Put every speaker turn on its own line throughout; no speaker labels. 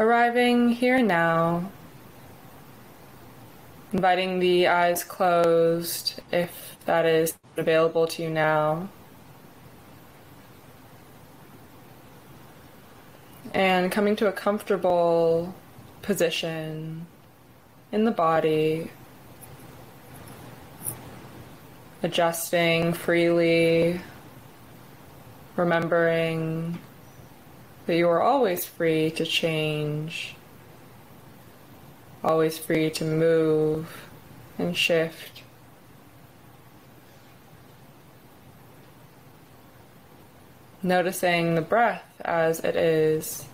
arriving here now, inviting the eyes closed if that is available to you now, and coming to a comfortable position in the body, adjusting freely, remembering that you are always free to change, always free to move and shift. Noticing the breath as it is.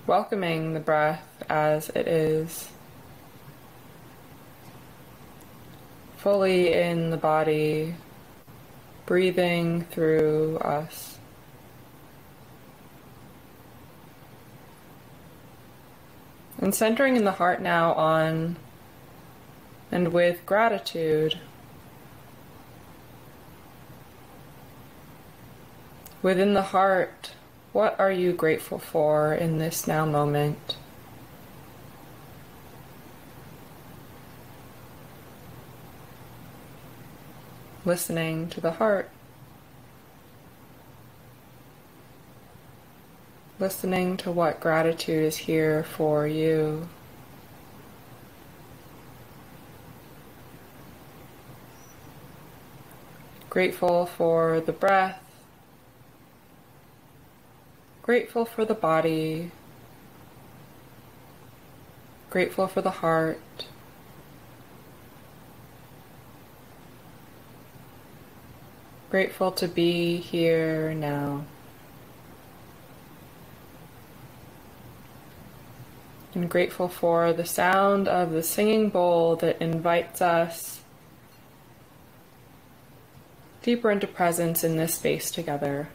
Welcoming the breath as it is. Fully in the body, breathing through us. And centering in the heart now on and with gratitude. Within the heart, what are you grateful for in this now moment? Listening to the heart. Listening to what gratitude is here for you. Grateful for the breath. Grateful for the body. Grateful for the heart. Grateful to be here now. And grateful for the sound of the singing bowl that invites us deeper into presence in this space together.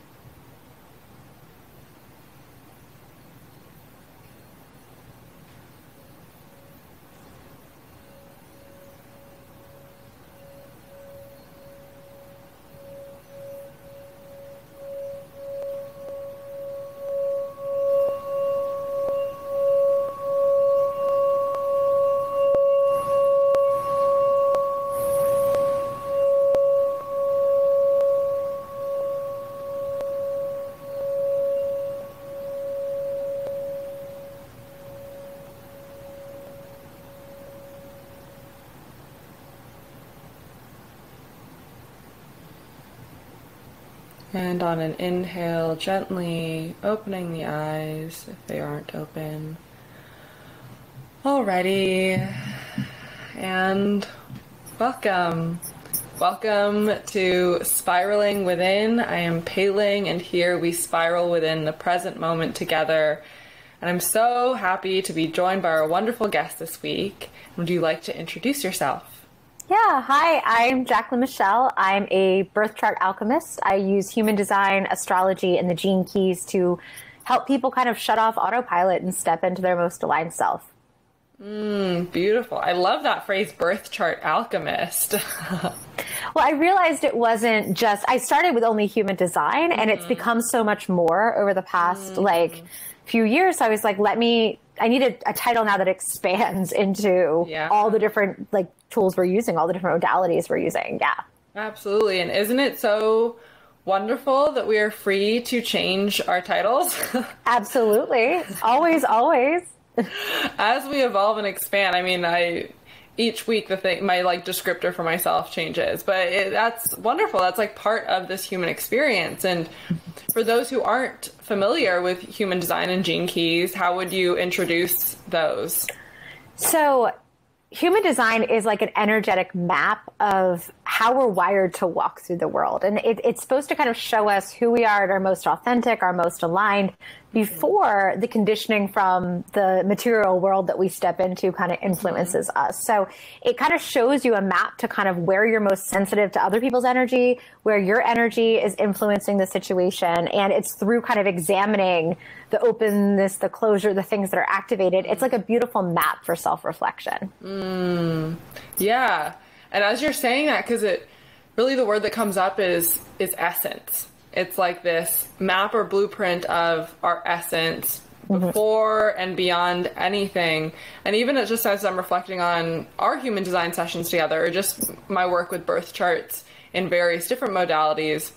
And on an inhale, gently opening the eyes if they aren't open. Alrighty, and welcome. Welcome to Spiraling Within. I am Pei-Ling, and here we spiral within the present moment together. And I'm so happy to be joined by our wonderful guest this week. Would you like to introduce yourself?
Yeah, hi, I'm Jaclyn Michelle. I'm a Birth Chart Alchemist. I use human design, astrology, and the gene keys to help people kind of shut off autopilot and step into their most aligned self.
Beautiful. I love that phrase, Birth Chart Alchemist.
Well, I realized it wasn't just, I started with only human design, and it's become so much more over the past, few years. So I was like, I need a title now that expands into all the different, tools we're using, all the different modalities we're using. Yeah.
Absolutely. And isn't it so wonderful that we are free to change our titles?
Absolutely. Always, always.
As we evolve and expand, I mean, each week my descriptor for myself changes, but that's wonderful. That's part of this human experience. And for those who aren't familiar with human design and gene keys, how would you introduce those?
So human design is like an energetic map of how we're wired to walk through the world. And it's supposed to kind of show us who we are at our most authentic, our most aligned, before the conditioning from the material world that we step into kind of influences us. So it kind of shows you a map to kind of where you're most sensitive to other people's energy, where your energy is influencing the situation. And it's through kind of examining the openness, the closure, the things that are activated. It's like a beautiful map for self-reflection.
Yeah. And as you're saying that, because really the word that comes up is essence. It's like this map or blueprint of our essence before and beyond anything. And even just as I'm reflecting on our human design sessions together, or just my work with birth charts in various different modalities,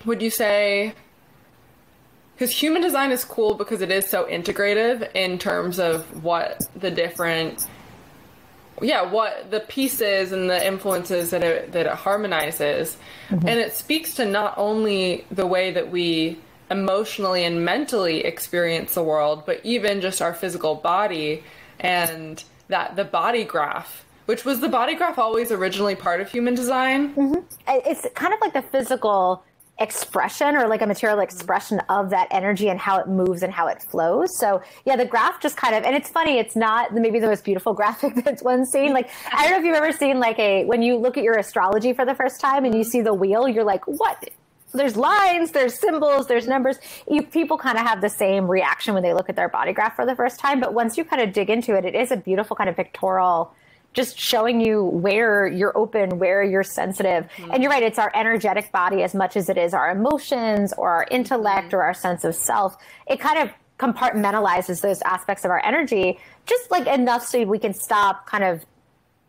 would you say, because human design is cool because it is so integrative in terms of what the different, what the pieces and the influences that it harmonizes. And it speaks to not only the way that we emotionally and mentally experience the world, but even just our physical body, and that the body graph, which was the body graph always originally part of human design?
It's kind of like the physical expression, or like a material expression of that energy and how it moves and how it flows. So yeah, the graph just kind of, and it's funny, it's not maybe the most beautiful graphic that's one seen. Like, I don't know if you've ever seen like when you look at your astrology for the first time and you see the wheel, you're like, what? There's lines, there's symbols, there's numbers. People kind of have the same reaction when they look at their body graph for the first time. But once you kind of dig into it, it is a beautiful kind of pictorial, just showing you where you're open, where you're sensitive. And you're right, it's our energetic body as much as it is our emotions or our intellect or our sense of self. It kind of compartmentalizes those aspects of our energy just like enough so we can stop kind of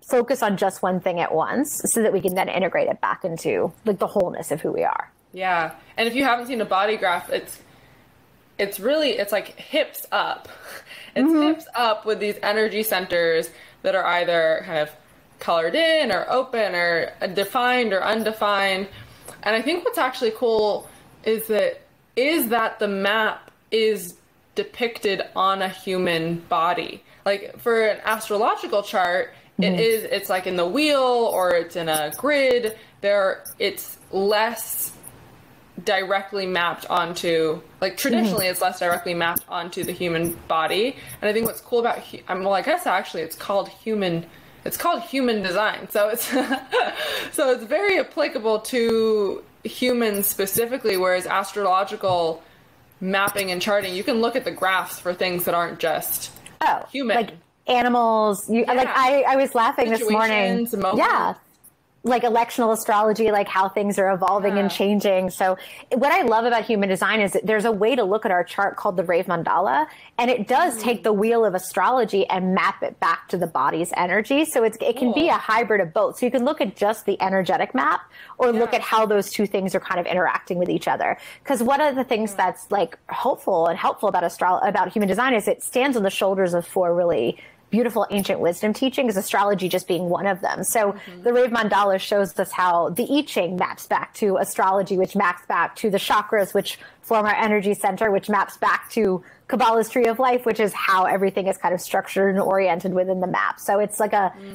focus on just one thing at once, so that we can then integrate it back into like the wholeness of who we are.
Yeah. And if you haven't seen a body graph, it's like hips up. It's hips up with these energy centers that are either kind of colored in or open or defined or undefined. And I think what's actually cool is that the map is depicted on a human body. Like for an astrological chart, it's like in the wheel or it's in a grid. It's less directly mapped onto, like traditionally it's less directly mapped onto the human body. And I think what's cool about I guess actually it's called human design, so it's so it's very applicable to humans specifically, whereas astrological mapping and charting, you can look at the graphs for things that aren't just human,
like animals. Like I was laughing this morning. Like electional astrology, like how things are evolving and changing. So what I love about human design is that there's a way to look at our chart called the Rave Mandala, and it does take the wheel of astrology and map it back to the body's energy. So it can be a hybrid of both. So you can look at just the energetic map or look at how those two things are kind of interacting with each other. Because one of the things that's like helpful about human design is it stands on the shoulders of four really beautiful ancient wisdom teachings, astrology just being one of them. So the Rave Mandala shows us how the I Ching maps back to astrology, which maps back to the chakras, which form our energy center, which maps back to Kabbalah's tree of life, which is how everything is kind of structured and oriented within the map. So it's like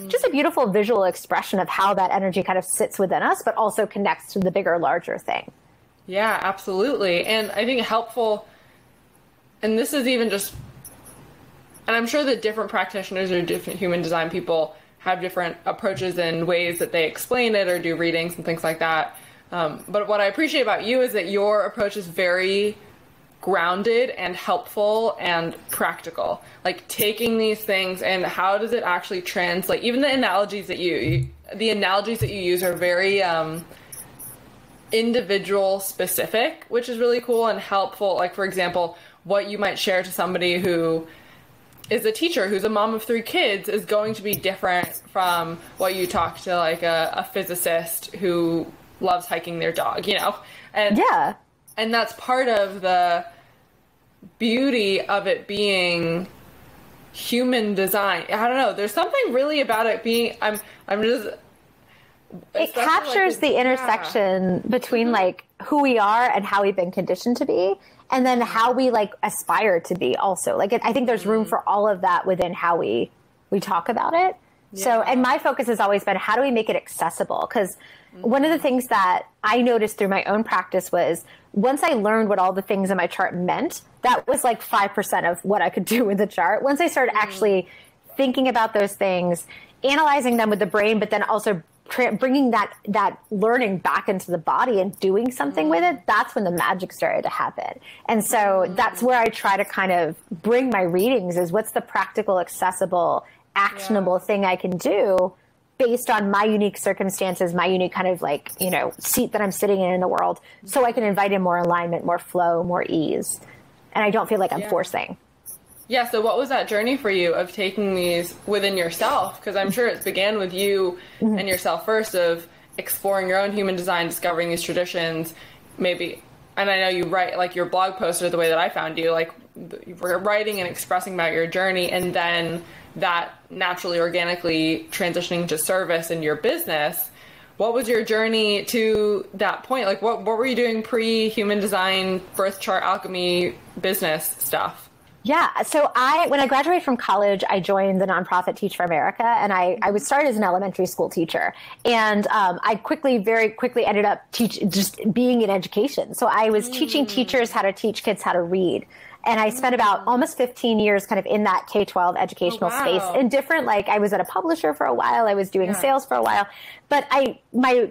just a beautiful visual expression of how that energy kind of sits within us, but also connects to the bigger, larger thing.
Yeah, absolutely. And I think helpful, and this is even just, and I'm sure that different practitioners or different human design people have different approaches and ways that they explain it or do readings and things like that. But what I appreciate about you is that your approach is very grounded and helpful and practical. Like taking these things and how does it actually translate? Even the analogies that you use are very individual specific, which is really cool and helpful. Like, for example, what you might share to somebody who is a teacher who's a mom of 3 kids is going to be different from what you talk to like a physicist who loves hiking their dog, and that's part of the beauty of it being human design. I don't know, there's something really about it being
it captures the intersection between like who we are and how we've been conditioned to be, and then how we like aspire to be also. Like I think there's room for all of that within how we talk about it. So, and my focus has always been, how do we make it accessible? Because one of the things that I noticed through my own practice was once I learned what all the things in my chart meant, that was like 5% of what I could do with the chart. Once I started actually thinking about those things, analyzing them with the brain, but then also bringing that learning back into the body and doing something with it, that's when the magic started to happen. And so that's where I try to kind of bring my readings is what's the practical, accessible, actionable thing I can do based on my unique circumstances, my unique kind of like, you know, seat that I'm sitting in the world, so I can invite in more alignment, more flow, more ease. And I don't feel like I'm forcing.
Yeah. So what was that journey for you of taking these within yourself? Because I'm sure it began with you and yourself first, of exploring your own human design, discovering these traditions, maybe. And I know you write, like, your blog posts are the way that I found you, like you were writing and expressing about your journey, and then that naturally, organically transitioning to service in your business. What was your journey to that point? Like, what were you doing pre-human design, birth chart alchemy business stuff?
Yeah. So when I graduated from college, I joined the nonprofit Teach for America, and I was started as an elementary school teacher. And I very quickly ended up just being in education. So I was teaching teachers how to teach kids how to read. And I spent about almost 15 years kind of in that K-12 educational space in different, like, I was at a publisher for a while, I was doing sales for a while, but my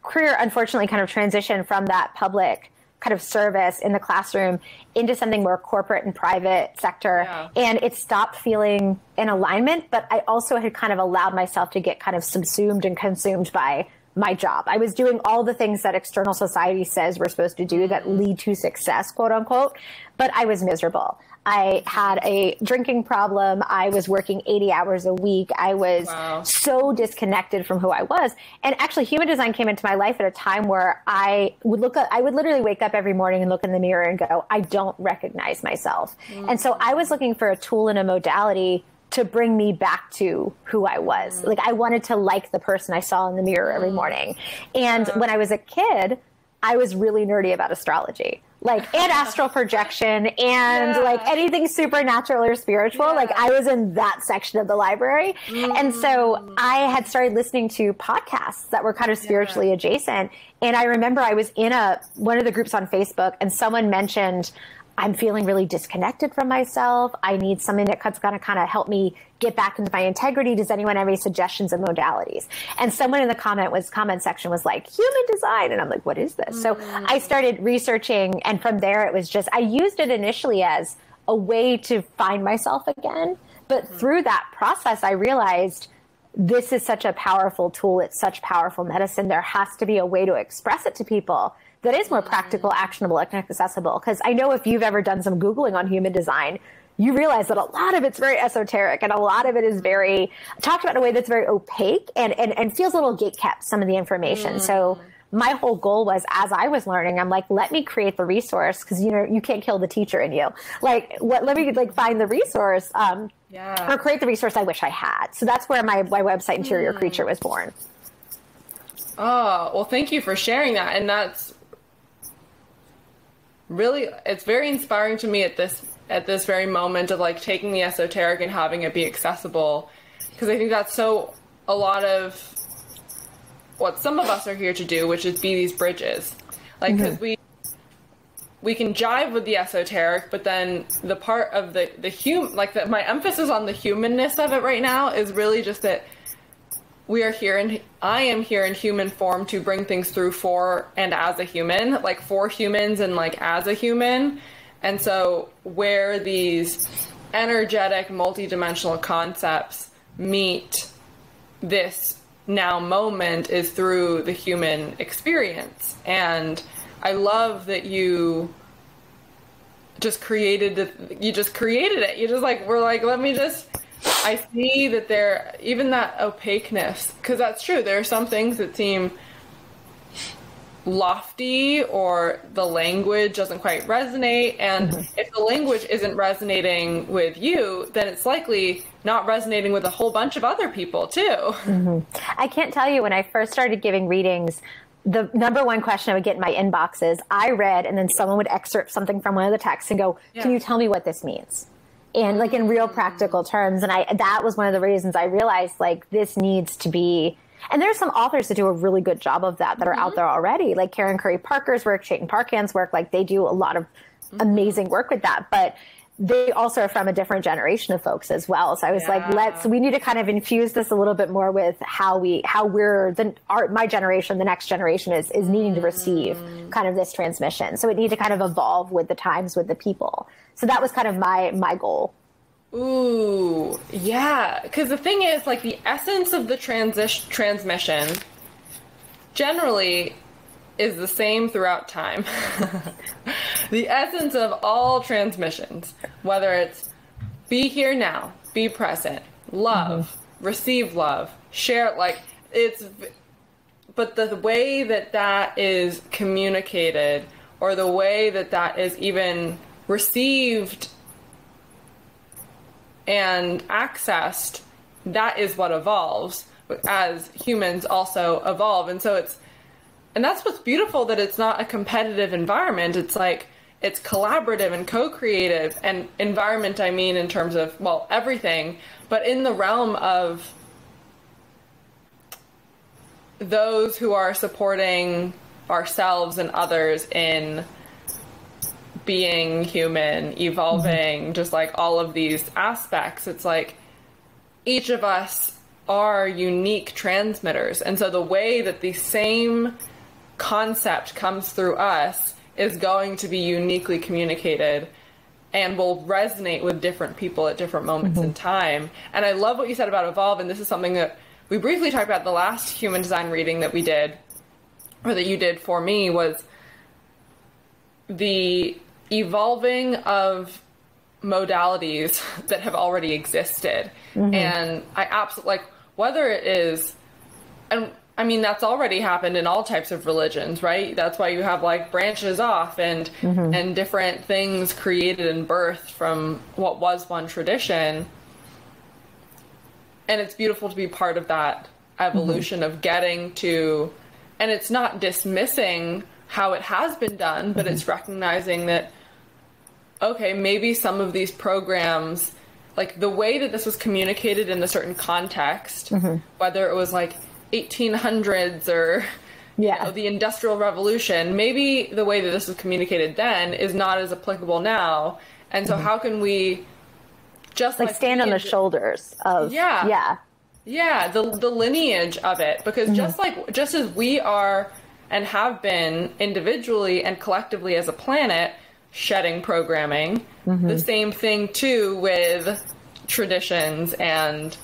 career unfortunately kind of transitioned from that public kind of service in the classroom into something more corporate and private sector. Yeah. And it stopped feeling in alignment, but I also had kind of allowed myself to get kind of subsumed and consumed by my job. I was doing all the things that external society says we're supposed to do that lead to success, quote unquote, but I was miserable. I had a drinking problem. I was working 80 hours a week. I was so disconnected from who I was. And actually, human design came into my life at a time where I would literally wake up every morning and look in the mirror and go, I don't recognize myself. And so I was looking for a tool and a modality to bring me back to who I was. Like, I wanted to like the person I saw in the mirror every morning. And when I was a kid, I was really nerdy about astrology, like, and astral projection and like anything supernatural or spiritual. Like, I was in that section of the library. And so I had started listening to podcasts that were kind of spiritually adjacent. And I remember I was in one of the groups on Facebook, and someone mentioned, I'm feeling really disconnected from myself. I need something that's going to kind of help me get back into my integrity. Does anyone have any suggestions of modalities? And someone in the comment section was like, human design. And I'm like, what is this? So I started researching. And from there, it was just, I used it initially as a way to find myself again. But through that process, I realized this is such a powerful tool. It's such powerful medicine. There has to be a way to express it to people that is more practical, actionable, and accessible. Because I know if you've ever done some Googling on human design, you realize that a lot of it's very esoteric, and a lot of it is very talked about in a way that's very opaque and feels a little gatekept, some of the information. So my whole goal was, as I was learning, I'm like, let me create the resource, because, you know, you can't kill the teacher in you. Like, let me like find the resource or create the resource I wish I had. So that's where my website, Interior Creature, was born.
Oh, well, thank you for sharing that. And that's really, it's very inspiring to me at this very moment of, like, taking the esoteric and having it be accessible, because I think that's so a lot of what some of us are here to do, which is be these bridges, like, because we can jive with the esoteric, but then the part of the human, like, that my emphasis on the humanness of it right now is really just that we are here, and I am here in human form to bring things through for and as a human, like, for humans and, like, as a human. And so where these energetic, multidimensional concepts meet this now moment is through the human experience. And I love that you just created it. You just like, we're like, I see that there, even that opaqueness, because that's true. There are some things that seem lofty, or the language doesn't quite resonate. And if the language isn't resonating with you, then it's likely not resonating with a whole bunch of other people too.
I can't tell you, when I first started giving readings, the number one question I would get in my inbox is, I read, and then someone would excerpt something from one of the texts and go, can you tell me what this means? And, like, in real practical terms. And that was one of the reasons I realized, like, this needs to be, and there's some authors that do a really good job of that are out there already, like Karen Curry Parker's work, Chayton Parkan's work. Like, they do a lot of amazing work with that, but they also are from a different generation of folks as well. So I was like, we need to kind of infuse this a little bit more with how my generation, the next generation is needing to receive kind of this transmission. So it needed to kind of evolve with the times, with the people. So that was kind of my goal.
Ooh, yeah. Because the thing is, like, the essence of the transmission generally is the same throughout time. The essence of all transmissions, whether it's be here now, be present, love, receive love, share, like, but the way that that is communicated, or the way that that is even received and accessed, that is what evolves as humans also evolve. And so and that's what's beautiful, that it's not a competitive environment. It's like, it's collaborative and co-creative. And environment, I mean, in terms of, well, everything, but in the realm of those who are supporting ourselves and others in being human, evolving, just like all of these aspects. It's like each of us are unique transmitters. And so the way that the same concept comes through us is going to be uniquely communicated and will resonate with different people at different moments in time. And I love what you said about evolve. And this is something that we briefly talked about the last human design reading that we did, or that you did for me, was the evolving of modalities that have already existed. And I absolutely, like, whether it is, and I mean, that's already happened in all types of religions, right? That's why you have, like, branches off and different things created and birthed from what was one tradition. And it's beautiful to be part of that evolution of getting to, and it's not dismissing how it has been done, but it's recognizing that, okay, maybe some of these programs, like the way that this was communicated in a certain context, whether it was like 1800s or you know, the Industrial Revolution, maybe the way that this was communicated then is not as applicable now. And so how can we just
like stand on the shoulders of the lineage of it? Because just as we are and have been individually and collectively as a planet shedding programming, the same thing too with traditions and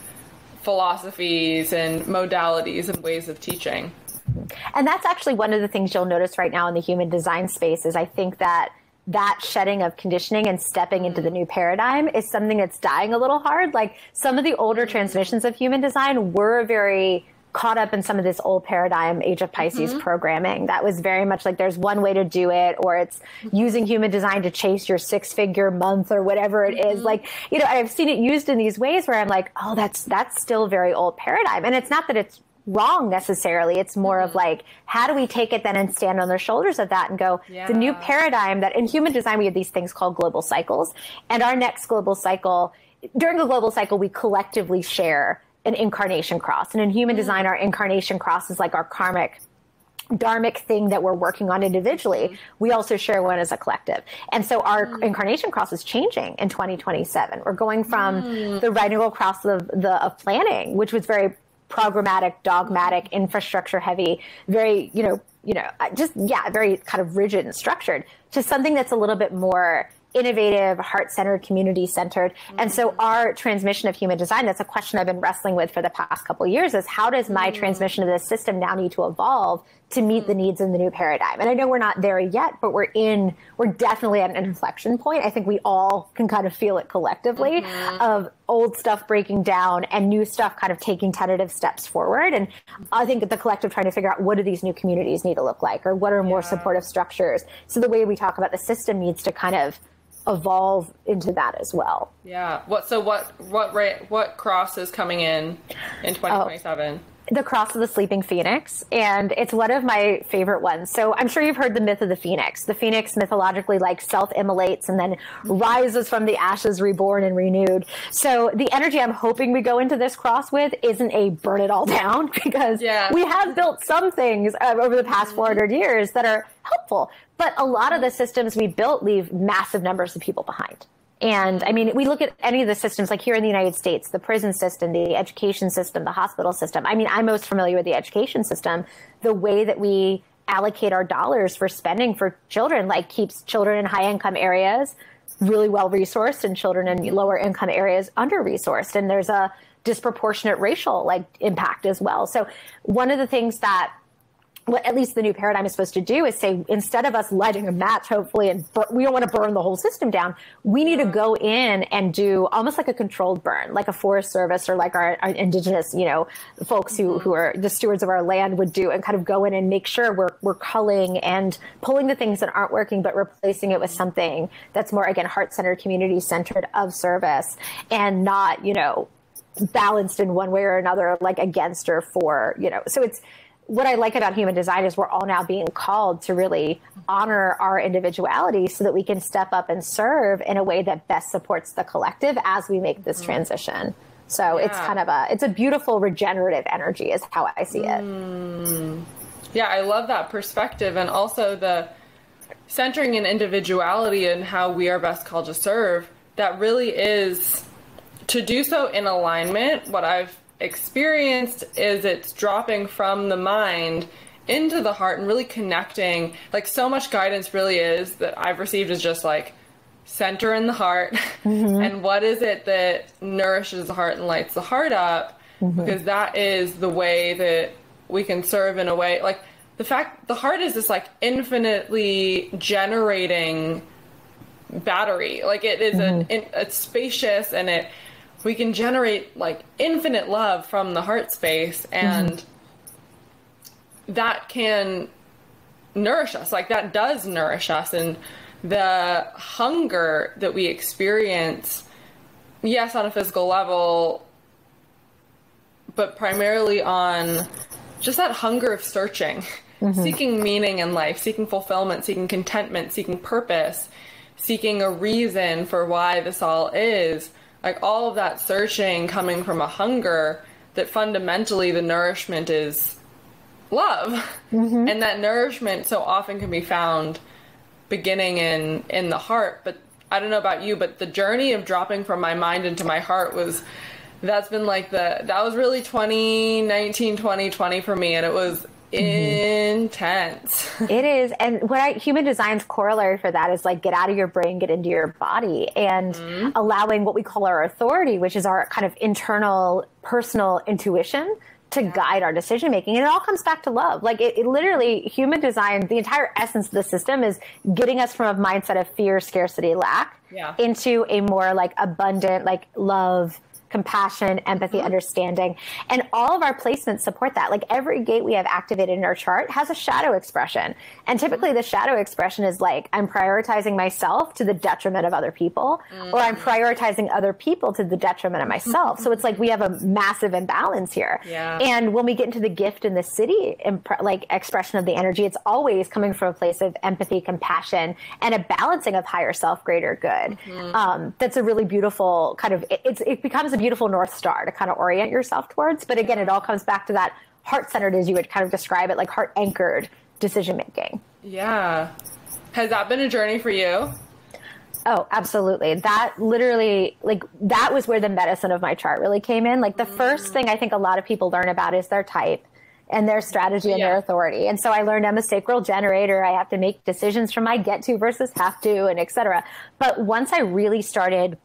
philosophies and modalities and ways of teaching. And that's actually one of the things you'll notice right now in the human design space is I think that shedding of conditioning and stepping into the new paradigm is something that's dying a little hard. Like some of the older transmissions of human design were very caught up in some of this old paradigm, Age of Pisces programming. That was very much like there's one way to do it, or it's using human design to chase your 6-figure month or whatever it is. Like, you know, I've seen it used in these ways where I'm like, oh, that's still very old paradigm. And it's not that it's wrong necessarily. It's more of like, how do we take it then and stand on the shoulders of that and go, the new paradigm that in human design, we have these things called global cycles. And our next global cycle, during the global cycle, we collectively share an incarnation cross. And in human design, our incarnation cross is like our karmic, dharmic thing that we're working on individually. We also share one as a collective. And so our incarnation cross is changing in 2027. We're going from the riding cross of planning, which was very programmatic, dogmatic, infrastructure heavy, very, very kind of rigid and structured, to something that's a little bit more innovative, heart-centered, community-centered. And so our transmission of human design, that's a question I've been wrestling with for the past couple of years, is how does my transmission of this system now need to evolve to meet the needs in the new paradigm? And I know we're not there yet, but we're definitely at an inflection point. I think we all can kind of feel it collectively of old stuff breaking down and new stuff kind of taking tentative steps forward. And I think the collective trying to figure out what do these new communities need to look like, or what are more supportive structures. So the way we talk about the system needs to kind of evolve into that as well.
Yeah. What cross is coming in 2027?
The cross of the sleeping phoenix, and it's one of my favorite ones. So I'm sure you've heard the myth of the phoenix. The phoenix mythologically like self-immolates and then rises from the ashes, reborn and renewed. So the energy I'm hoping we go into this cross with isn't a burn it all down, because we have built some things over the past 400 years that are helpful, but a lot of the systems we built leave massive numbers of people behind. And I mean, we look at any of the systems, like here in the United States, the prison system, the education system, the hospital system. I mean, I'm most familiar with the education system. The way that we allocate our dollars for spending for children, like keeps children in high income areas really well resourced and children in lower income areas under resourced. And there's a disproportionate racial like impact as well. So one of the things that what at least the new paradigm is supposed to do is say, instead of us lighting a match, hopefully, and we don't want to burn the whole system down, we need to go in and do almost like a controlled burn, like a Forest Service or like our indigenous, you know, folks who are the stewards of our land would do, and kind of go in and make sure we're culling and pulling the things that aren't working, but replacing it with something that's more, again, heart-centered, community-centered, of service, and not, you know, balanced in one way or another, like against or for, you know. So it's, what I like about human design is we're all now being called to really honor our individuality so that we can step up and serve in a way that best supports the collective as we make this transition. So it's kind of it's a beautiful regenerative energy is how I see it.
Yeah, I love that perspective. And also the centering in individuality and how we are best called to serve. That really is to do so in alignment. What I've experienced is it's dropping from the mind into the heart and really connecting. Like, so much guidance really is that I've received is just like center in the heart and what is it that nourishes the heart and lights the heart up, because that is the way that we can serve in a way, like the fact the heart is this like infinitely generating battery. Like it is it's spacious, and we can generate like infinite love from the heart space, and that can nourish us. Like that does nourish us. And the hunger that we experience, yes, on a physical level, but primarily on just that hunger of searching, seeking meaning in life, seeking fulfillment, seeking contentment, seeking purpose, seeking a reason for why this all is. Like all of that searching coming from a hunger that fundamentally the nourishment is love. And that nourishment so often can be found beginning in the heart. But I don't know about you, but the journey of dropping from my mind into my heart that's been like that was really 2019, 2020 for me. And it was intense.
It is. And human design's corollary for that is like, get out of your brain, get into your body, and allowing what we call our authority, which is our kind of internal personal intuition, to guide our decision making. And it all comes back to love. Like it literally, human design, the entire essence of the system is getting us from a mindset of fear, scarcity, lack into a more like abundant, like love, compassion, empathy, understanding. And all of our placements support that. Like every gate we have activated in our chart has a shadow expression. And typically the shadow expression is like, I'm prioritizing myself to the detriment of other people, or I'm prioritizing other people to the detriment of myself. So it's like we have a massive imbalance here. And when we get into the gift in the city, like expression of the energy, it's always coming from a place of empathy, compassion, and a balancing of higher self, greater good. That's a really beautiful kind of, it becomes a beautiful North Star to kind of orient yourself towards. But again, it all comes back to that heart-centered, as you would kind of describe it, like heart-anchored decision-making. Yeah.
Has that been a journey for you?
Oh, absolutely. That literally, like, that was where the medicine of my chart really came in. Like the first thing I think a lot of people learn about is their type and their strategy and their authority. And so I learned I'm a sacral generator. I have to make decisions from my get to versus have to, and et cetera. But once I really started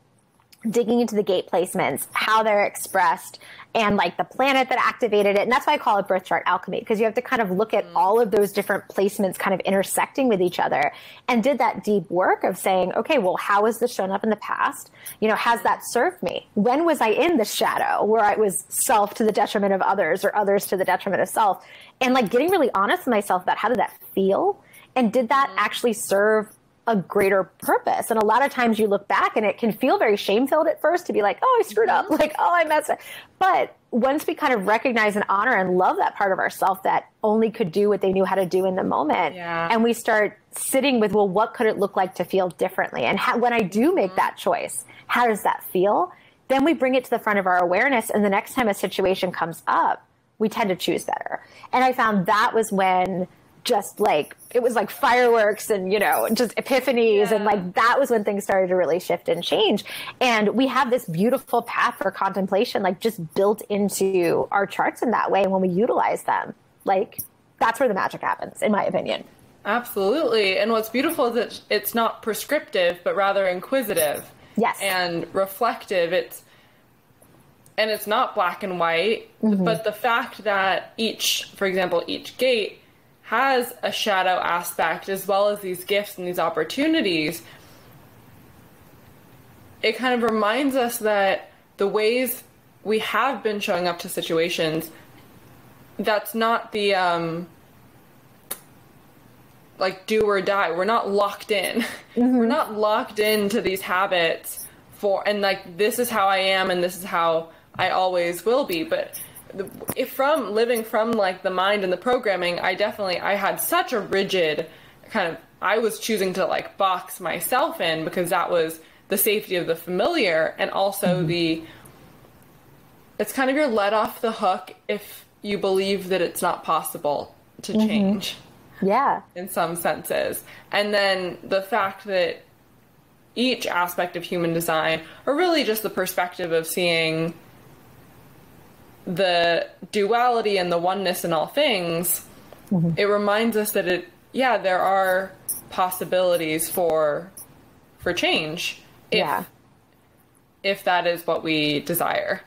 digging into the gate placements, how they're expressed, and like the planet that activated it. And that's why I call it Birth Chart Alchemy, because you have to kind of look at all of those different placements kind of intersecting with each other, and did that deep work of saying, okay, well, how has this shown up in the past? You know, has that served me? When was I in the shadow where I was self to the detriment of others, or others to the detriment of self? And like getting really honest with myself about how did that feel? And did that actually serve a greater purpose? And a lot of times you look back and it can feel very shame-filled at first to be like, oh, I screwed up. Like, oh, I messed up. But once we kind of recognize and honor and love that part of ourselves that only could do what they knew how to do in the moment. And we start sitting with, well, what could it look like to feel differently? And when I do make that choice, how does that feel? Then we bring it to the front of our awareness. And the next time a situation comes up, we tend to choose better. And I found that was when just like, it was like fireworks and, you know, just epiphanies. And like, that was when things started to really shift and change. And we have this beautiful path for contemplation, like just built into our charts in that way. And when we utilize them, like, that's where the magic happens, in my opinion.
Absolutely. And what's beautiful is that it's not prescriptive, but rather inquisitive.
Yes.
And reflective. It's not black and white, but the fact that for example, each gate has a shadow aspect as well as these gifts and these opportunities, it kind of reminds us that the ways we have been showing up to situations, that's not the like do or die. We're not locked in. We're not locked into these habits and like this is how I am and this is how I always will be. But if from living from like the mind and the programming, I had such a rigid I was choosing to like box myself in because that was the safety of the familiar, and also it's kind of you're let off the hook if you believe that it's not possible to change.
Yeah.
In some senses. And then the fact that each aspect of human design, or really just the perspective of seeing the duality and the oneness in all things, it reminds us that there are possibilities for change if that is what we desire.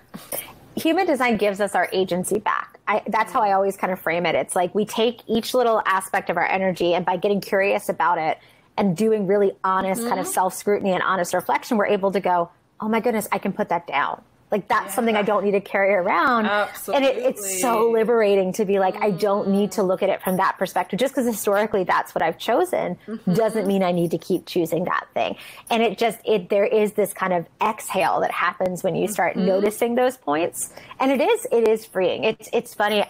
Human design gives us our agency back. That's how I always kind of frame it. It's like we take each little aspect of our energy, and by getting curious about it and doing really honest kind of self-scrutiny and honest reflection, we're able to go, oh my goodness, I can put that down. Like that's something I don't need to carry around.
Absolutely.
And it's so liberating to be like, I don't need to look at it from that perspective. Just because historically that's what I've chosen doesn't mean I need to keep choosing that thing. And there is this kind of exhale that happens when you start noticing those points. And it is freeing. It's funny.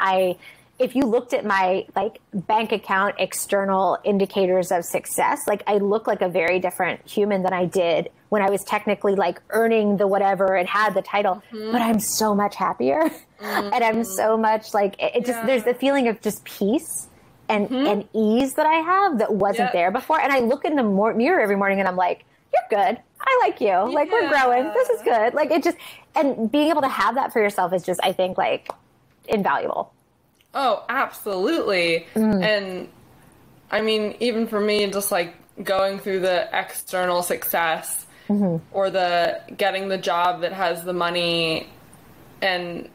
If you looked at my like bank account external indicators of success, like I look like a very different human than I did when I was technically like earning the whatever and had the title, but I'm so much happier and I'm so much like, there's the feeling of just peace and ease that I have that wasn't there before. And I look in the mirror every morning and I'm like, you're good. I like you. Like we're growing. This is good. Like and being able to have that for yourself is just, I think, like invaluable.
Oh, absolutely. And I mean, even for me, just like going through the external success or the getting the job that has the money and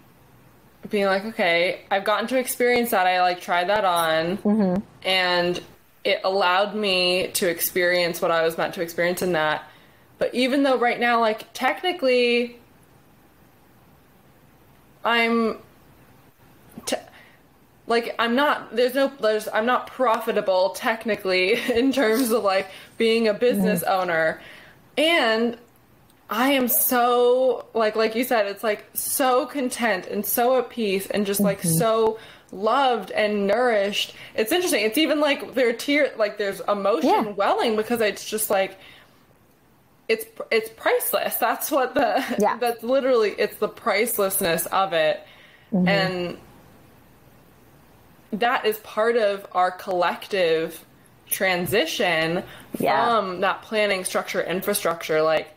being like, okay, I've gotten to experience that. I like tried that on and it allowed me to experience what I was meant to experience in that. But even though right now, like technically I'm not profitable technically in terms of like being a business owner. And I am so like you said, it's like so content and so at peace and just like so loved and nourished. It's interesting. It's even like there's emotion welling because it's just like, it's priceless. That's what that's literally, it's the pricelessness of it. And that is part of our collective transition from that planning structure, infrastructure, like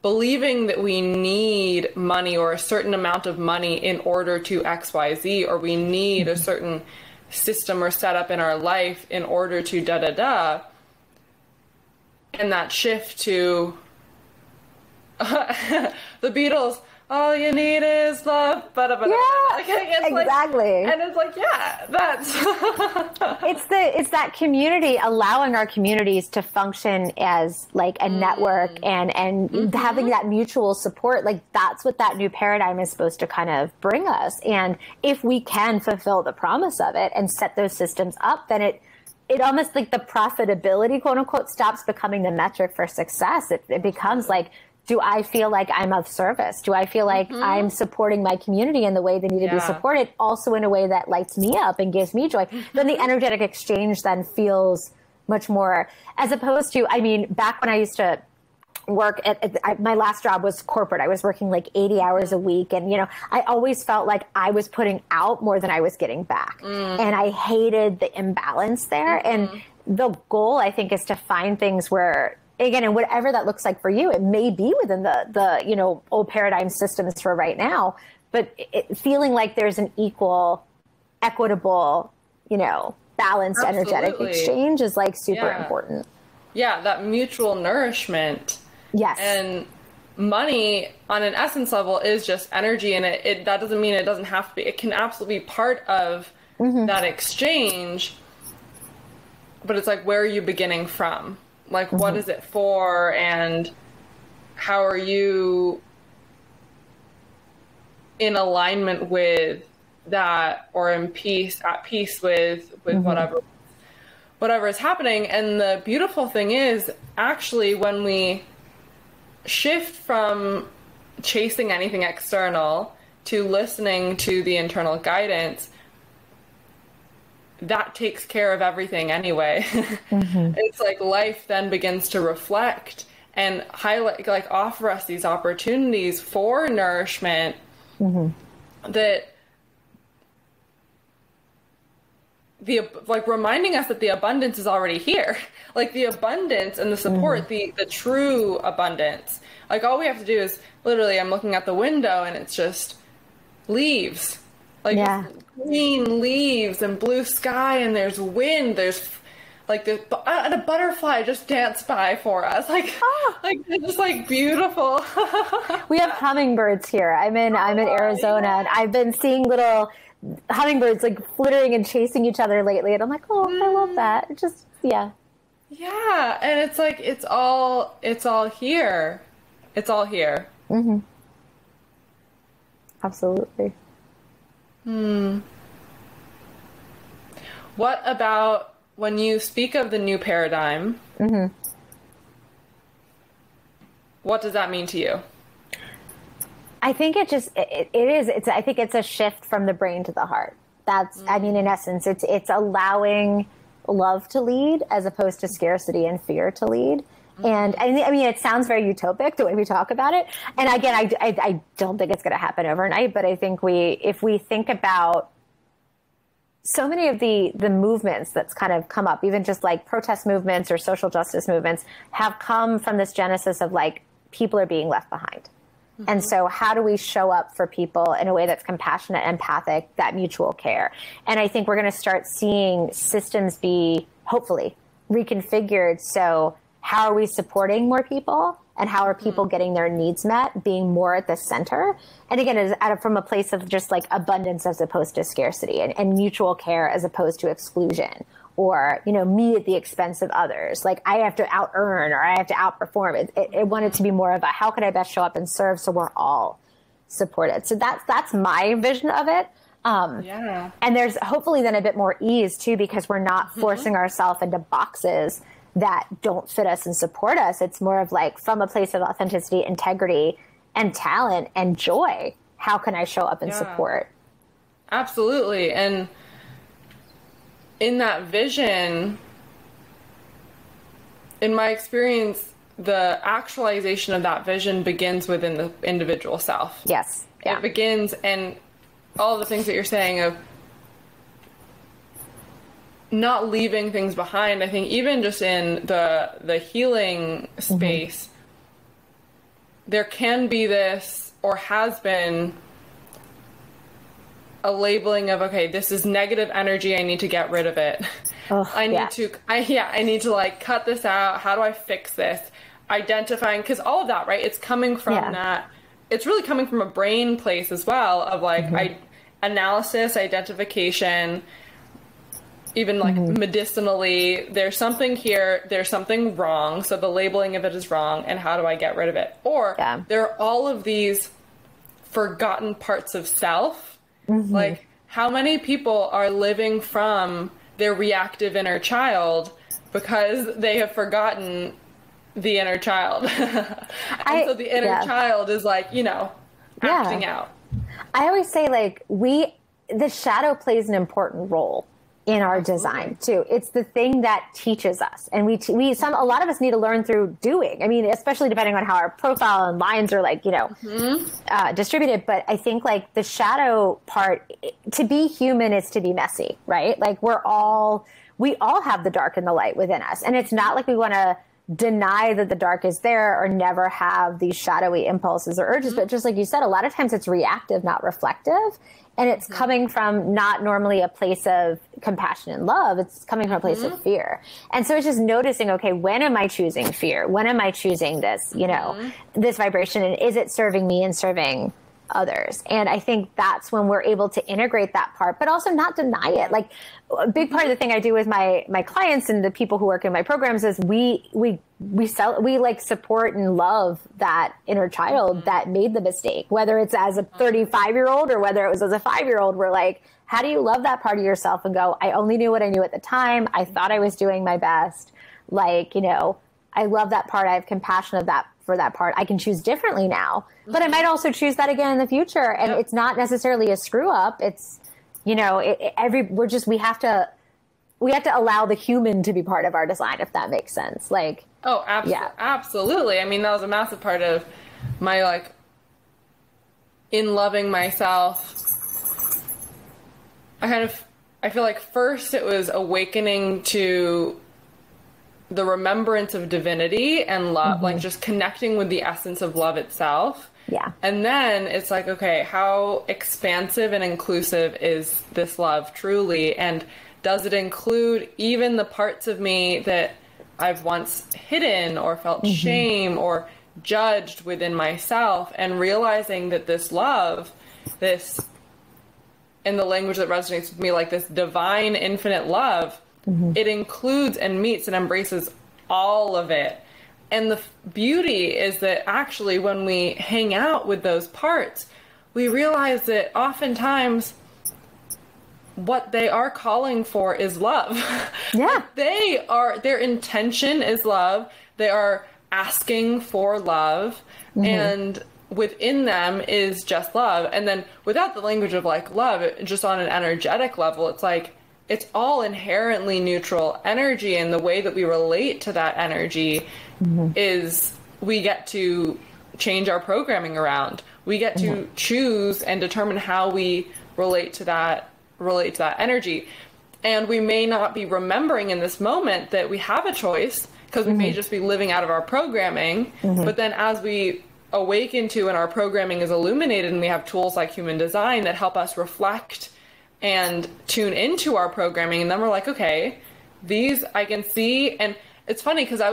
believing that we need money or a certain amount of money in order to XYZ, or we need a certain system or setup in our life in order to da-da-da. And that shift to the Beatles, all you need is love.
Exactly.
And it's like, that's
it's that community, allowing our communities to function as like a network and having that mutual support. Like that's what that new paradigm is supposed to kind of bring us. And if we can fulfill the promise of it and set those systems up, then it almost like the profitability, quote unquote, stops becoming the metric for success. It becomes like, do I feel like I'm of service? Do I feel like I'm supporting my community in the way they need to be supported, also in a way that lights me up and gives me joy? Then the energetic exchange then feels much more, as opposed to, I mean, back when I used to work my last job was corporate. I was working like 80 hours a week. And, I always felt like I was putting out more than I was getting back. And I hated the imbalance there. And the goal, I think, is to find things where, again, and whatever that looks like for you, it may be within the old paradigm systems for right now, but feeling like there's an equitable, balanced energetic exchange is like super
Yeah.
important.
Yeah, that mutual nourishment.
Yes.
And money on an essence level is just energy, and it that doesn't mean it doesn't have to be. It can absolutely be part of that exchange, but it's like, where are you beginning from? Like, what is it for, and how are you in alignment with that, or at peace with whatever is happening. And the beautiful thing is, actually, when we shift from chasing anything external to listening to the internal guidance, that takes care of everything anyway. It's like life then begins to reflect and highlight, like, offer us these opportunities for nourishment that like reminding us that the abundance is already here. Like the abundance and the support, the true abundance. Like all we have to do is literally, I'm looking out the window and it's just leaves, like green leaves and blue sky, and there's wind. There's like and a butterfly just danced by for us. Like, like it's just like beautiful.
We have hummingbirds here. I'm in Arizona, and I've been seeing little hummingbirds like flittering and chasing each other lately, and I'm like, oh, I love that. It just yeah,
and it's like it's all here. It's all here.
Absolutely.
What about when you speak of the new paradigm? What does that mean to you?
I think it is. I think it's a shift from the brain to the heart. That's, I mean, in essence, it's allowing love to lead as opposed to scarcity and fear to lead. And I mean, it sounds very utopic the way we talk about it. And again, I don't think it's going to happen overnight, but I think if we think about so many of the movements that's kind of come up, even just like protest movements or social justice movements, have come from this genesis of like, people are being left behind. And so how do we show up for people in a way that's compassionate, empathic, that mutual care? And I think we're going to start seeing systems be, hopefully, reconfigured. So how are we supporting more people? And how are people getting their needs met, being more at the center? And again, it's from a place of just like abundance as opposed to scarcity, and mutual care as opposed to exclusion, or, you know, me at the expense of others. Like I have to out earn, or I have to outperform. It wanted to be more of a, how can I best show up and serve so we're all supported? So that's my vision of it. And there's hopefully then a bit more ease too, because we're not forcing ourselves into boxes that don't fit us and support us. It's more of like, from a place of authenticity, integrity, and talent and joy, how can I show up and support?
Absolutely. And in that vision, in my experience, the actualization of that vision begins within the individual self.
Yes.
Yeah. It begins, and all the things that you're saying of not leaving things behind. I think even just in the healing space, there can be this, or has been, a labeling of, okay, this is negative energy, I need to get rid of it. I need to like cut this out. How do I fix this? Identifying, because all of that, right? It's coming from that. It's really coming from a brain place as well, of like analysis, identification, even like medicinally, there's something here, there's something wrong. So the labeling of it is wrong. And how do I get rid of it? Or there are all of these forgotten parts of self. Like, how many people are living from their reactive inner child because they have forgotten the inner child? And so the inner child is like, you know, acting out. I
always say, like, the shadow plays an important role in our design too. It's the thing that teaches us, and a lot of us need to learn through doing. I mean, especially depending on how our profile and lines are, like, you know, distributed. But I think like the shadow part, to be human is to be messy, right? Like we all have the dark and the light within us, and it's not like we want to deny that the dark is there or never have these shadowy impulses or urges. But just like you said, a lot of times it's reactive, not reflective. And it's coming from not normally a place of compassion and love. It's coming from a place of fear. And so it's just noticing, okay, when am I choosing fear? When am I choosing this, this vibration? And is it serving me and serving others? And I think that's when we're able to integrate that part, but also not deny it. Like a big part of the thing I do with my clients and the people who work in my programs is we like support and love that inner child that made the mistake, whether it's as a 35-year-old or whether it was as a 5-year-old. We're like, how do you love that part of yourself and go, I only knew what I knew at the time. I thought I was doing my best. Like, I love that part. I have compassion for that part. I can choose differently now, but I might also choose that again in the future. And it's not necessarily a screw up. It's, we have to allow the human to be part of our design, if that makes sense. Like,
absolutely. I mean, that was a massive part of my, in loving myself. I feel like first it was awakening to the remembrance of divinity and love, like just connecting with the essence of love itself.
Yeah.
And then it's like, okay, how expansive and inclusive is this love truly? And does it include even the parts of me that I've once hidden or felt shame or judged within myself? And realizing that this love, this, in the language that resonates with me, like this divine infinite love, it includes and meets and embraces all of it. And the beauty is that actually when we hang out with those parts, we realize that oftentimes what they are calling for is love.
Yeah.
Their intention is love. They are asking for love. And within them is just love. And then without the language of love, just on an energetic level, it's like, it's all inherently neutral energy, and the way that we relate to that energy is we get to change our programming around. We get to choose and determine how we relate to that energy. And we may not be remembering in this moment that we have a choice, because we may just be living out of our programming. But then as we awaken to and our programming is illuminated, and we have tools like human design that help us reflect and tune into our programming, and then we're like, okay, these I can see. And it's funny because I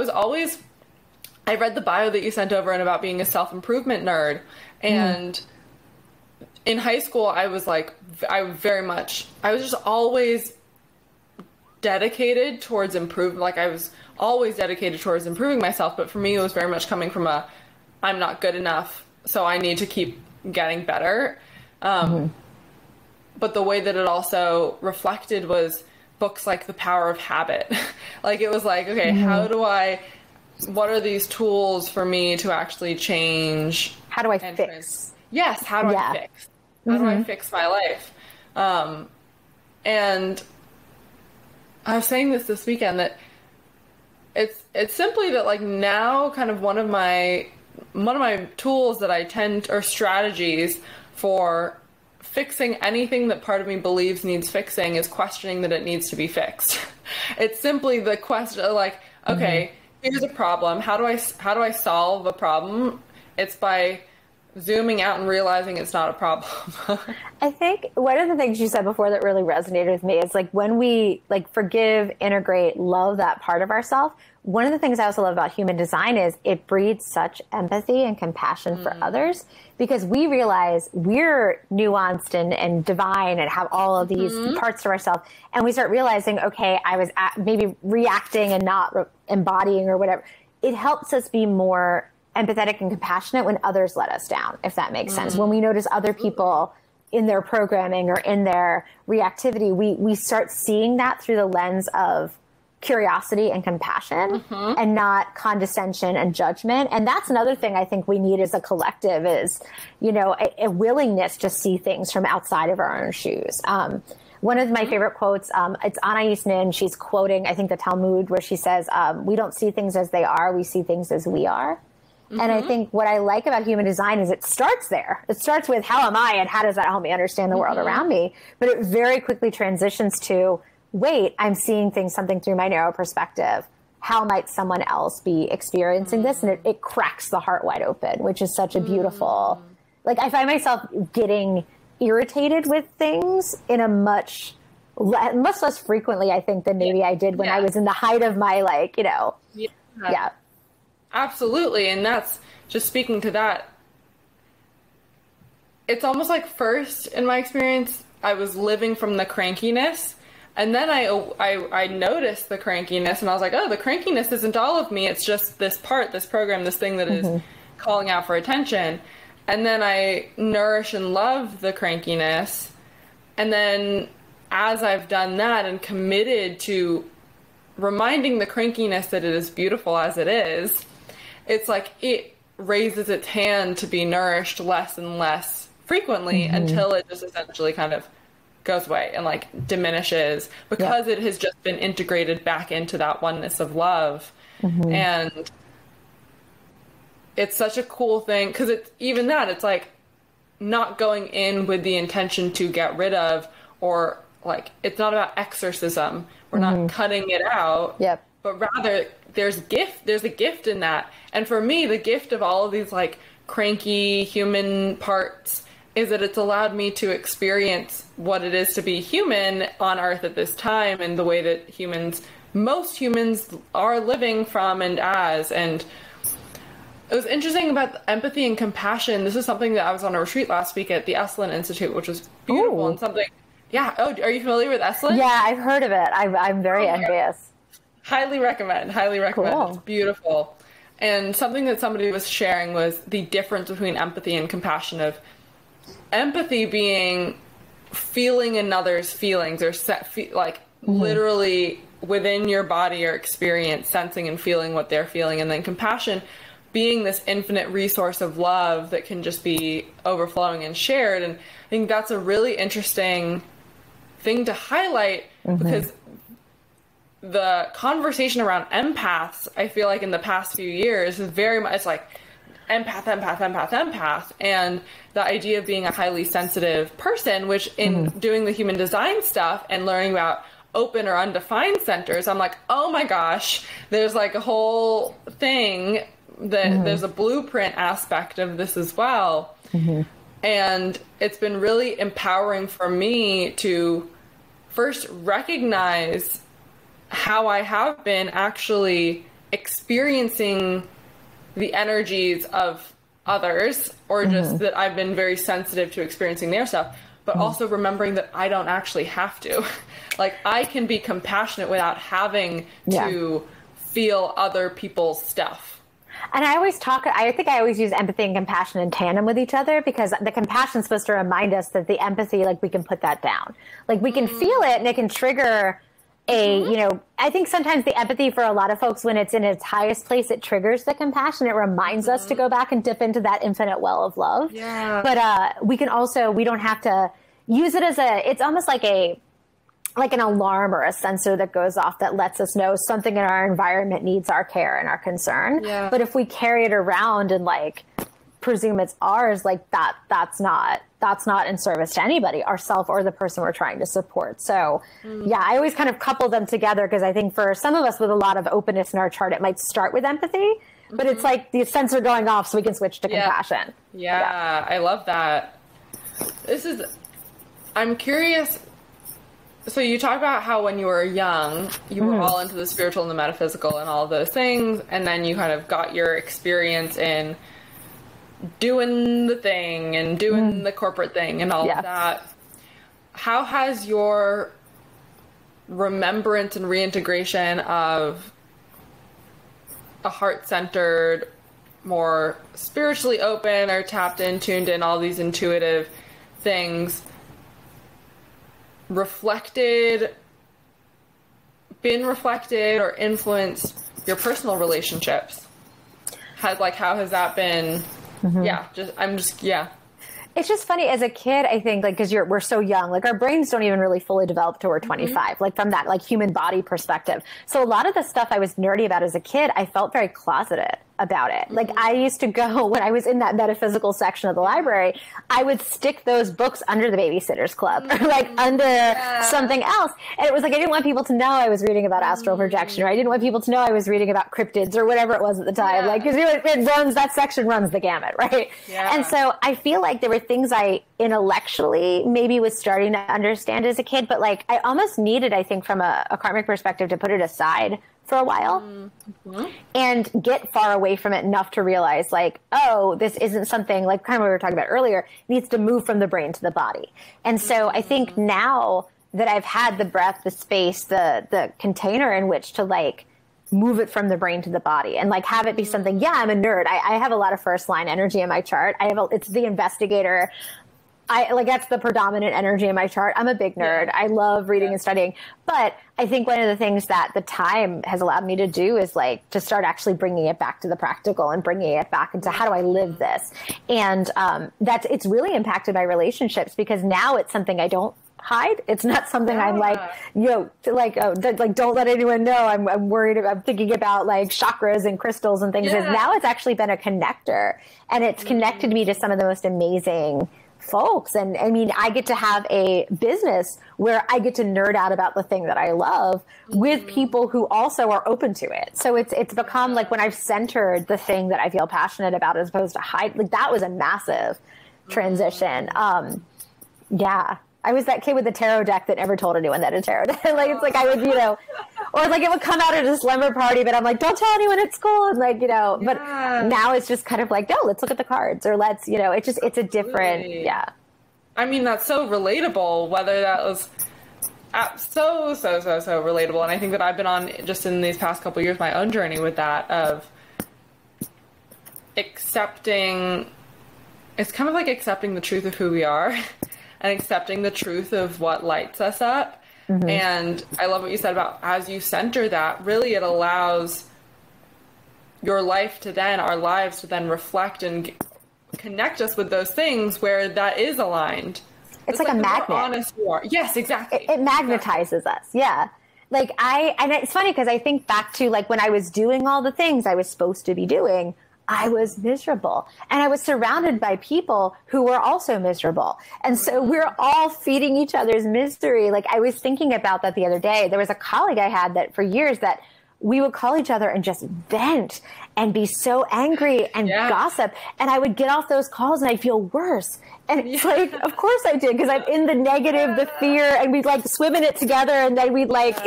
read the bio that you sent over and about being a self-improvement nerd, and in high school I was just always dedicated towards improving. I was always dedicated towards improving myself, but for me it was very much coming from I'm not good enough, so I need to keep getting better. But the way that it also reflected was books like The Power of Habit. It was like, okay, what are these tools for me to actually change?
How do I fix?
Yes. How do I fix? How do I fix my life? And I was saying this weekend that it's simply that now kind of one of my tools that I or strategies for fixing anything that part of me believes needs fixing is questioning that it needs to be fixed. It's simply the question okay, here's a problem. How do I solve a problem? It's by zooming out and realizing it's not a problem.
I think one of the things you said before that really resonated with me is when we forgive, integrate, love that part of ourselves. One of the things I also love about human design is it breeds such empathy and compassion for others, because we realize we're nuanced and divine and have all of these parts to ourselves. And we start realizing, okay, I was maybe reacting and not embodying or whatever. It helps us be more empathetic and compassionate when others let us down, if that makes sense. When we notice other people in their programming or in their reactivity, we start seeing that through the lens of curiosity and compassion and not condescension and judgment. And that's another thing I think we need as a collective is, a willingness to see things from outside of our own shoes. One of my favorite quotes, it's Anais Nin. She's quoting, I think, the Talmud, where she says, we don't see things as they are, we see things as we are. And I think what I like about human design is it starts there. It starts with how am I and how does that help me understand the world around me? But it very quickly transitions to, wait, I'm seeing something through my narrow perspective. how might someone else be experiencing this? And it cracks the heart wide open, which is such a beautiful, like I find myself getting irritated with things in a much less frequently, I think, than maybe I did when I was in the height of my, like, you know. Yeah.
Absolutely. And that's just speaking to that. It's almost like first in my experience, I was living from the crankiness. And then I noticed the crankiness and I was like, oh, the crankiness isn't all of me. It's just this part, this program, this thing that is calling out for attention. And then I nourish and love the crankiness. And then as I've done that and committed to reminding the crankiness that it is beautiful as it is, it's like it raises its hand to be nourished less and less frequently until it just essentially kind of goes away and like diminishes because it has just been integrated back into that oneness of love. And it's such a cool thing because it's even that it's like not going in with the intention to get rid of, or like it's not about exorcism. We're not cutting it out, but rather there's a gift in that. And for me, the gift of all of these like cranky human parts is that it's allowed me to experience what it is to be human on Earth at this time and the way that most humans are living from and as. And it was interesting about empathy and compassion. This is something that I was on a retreat last week at the Esalen Institute, which was beautiful and something. Yeah. Oh, are you familiar with Esalen?
Yeah, I've heard of it. I'm very envious.
Highly recommend. Cool. It's beautiful. And something that somebody was sharing was the difference between empathy and compassion, of empathy being feeling another's feelings or literally within your body or experience, sensing and feeling what they're feeling. And then compassion being this infinite resource of love that can just be overflowing and shared. And I think that's a really interesting thing to highlight because the conversation around empaths, I feel like in the past few years is very much, it's like empath. And the idea of being a highly sensitive person, which in doing the human design stuff and learning about open or undefined centers, I'm like, oh my gosh, there's like a whole thing that there's a blueprint aspect of this as well. And it's been really empowering for me to first recognize how I have been actually experiencing the energies of others, or just that I've been very sensitive to experiencing their stuff, but also remembering that I don't actually have to. Like, I can be compassionate without having to feel other people's stuff.
And I think I always use empathy and compassion in tandem with each other, because the compassion is supposed to remind us that the empathy, like, we can put that down. Like, we can feel it and it can trigger I think sometimes the empathy for a lot of folks, when it's in its highest place, it triggers the compassion. It reminds us to go back and dip into that infinite well of love. Yeah. But we don't have to use it as it's almost like an alarm or a sensor that goes off that lets us know something in our environment needs our care and our concern. Yeah. But if we carry it around and like presume it's ours, like that's not in service to anybody, ourself or the person we're trying to support. So yeah, I always kind of couple them together, because I think for some of us with a lot of openness in our chart, it might start with empathy, but it's like the sensor going off so we can switch to compassion.
Yeah, I love that. I'm curious. So you talk about how when you were young, you were all into the spiritual and the metaphysical and all of those things, and then you kind of got your experience in doing the thing and doing the corporate thing and all of that. How has your remembrance and reintegration of a heart-centered, more spiritually open or tapped in, tuned in, all these intuitive things been reflected or influenced your personal relationships? How has that been? It's
just funny as a kid, I think, like, because we're so young, like our brains don't even really fully develop till we're 25, like from that like human body perspective. So a lot of the stuff I was nerdy about as a kid, I felt very closeted. about it. Like I used to go, when I was in that metaphysical section of the library, I would stick those books under the Babysitter's Club or like under something else. And it was like, I didn't want people to know I was reading about astral projection, or I didn't want people to know I was reading about cryptids or whatever it was at the time. Like, cause it runs, that section runs the gamut, right? And so I feel like there were things I intellectually maybe was starting to understand as a kid, but like I almost needed, I think from a karmic perspective, to put it aside for a while and get far away from it enough to realize like, oh, this isn't something like kind of what we were talking about earlier, it needs to move from the brain to the body. And so I think now that I've had the breath, the space, the container in which to like move it from the brain to the body and like have it be something, I'm a nerd. I have a lot of first line energy in my chart. It's the investigator. That's the predominant energy in my chart. I'm a big nerd. I love reading and studying. But I think one of the things that the time has allowed me to do is like to start actually bringing it back to the practical and bringing it back into how do I live this? And it's really impacted my relationships because now it's something I don't hide. It's not something I'm like, don't let anyone know. I'm worried about, I'm thinking about like chakras and crystals and things. Now it's actually been a connector, and it's connected me to some of the most amazing folks. And I mean, I get to have a business where I get to nerd out about the thing that I love with people who also are open to it. So it's become like when I've centered the thing that I feel passionate about as opposed to hide, like that was a massive transition. I was that kid with the tarot deck that never told anyone that a tarot deck. Like, it's like I would, or like it would come out at a slumber party, but I'm like, don't tell anyone at school. And like, but now it's just kind of like, no, let's look at the cards, or let's, it's a different,
I mean, that's so relatable, whether that was so relatable. And I think that I've been on just in these past couple of years, my own journey with that of accepting, it's kind of like accepting the truth of who we are. And accepting the truth of what lights us up. And I love what you said about as you center that, really it allows your life to then, our lives to then reflect and connect us with those things where that is aligned.
It's like a magnet.
Honest you are. Yes, exactly.
It magnetizes us. Yeah. Like and it's funny because I think back to like when I was doing all the things I was supposed to be doing, I was miserable, and I was surrounded by people who were also miserable. And so we're all feeding each other's misery. Like I was thinking about that the other day. There was a colleague I had that for years that we would call each other and just vent and be so angry and gossip. And I would get off those calls and I'd feel worse. And it's like, of course I did, because I'm in the negative, the fear, and we'd like swim in it together. And then we'd like,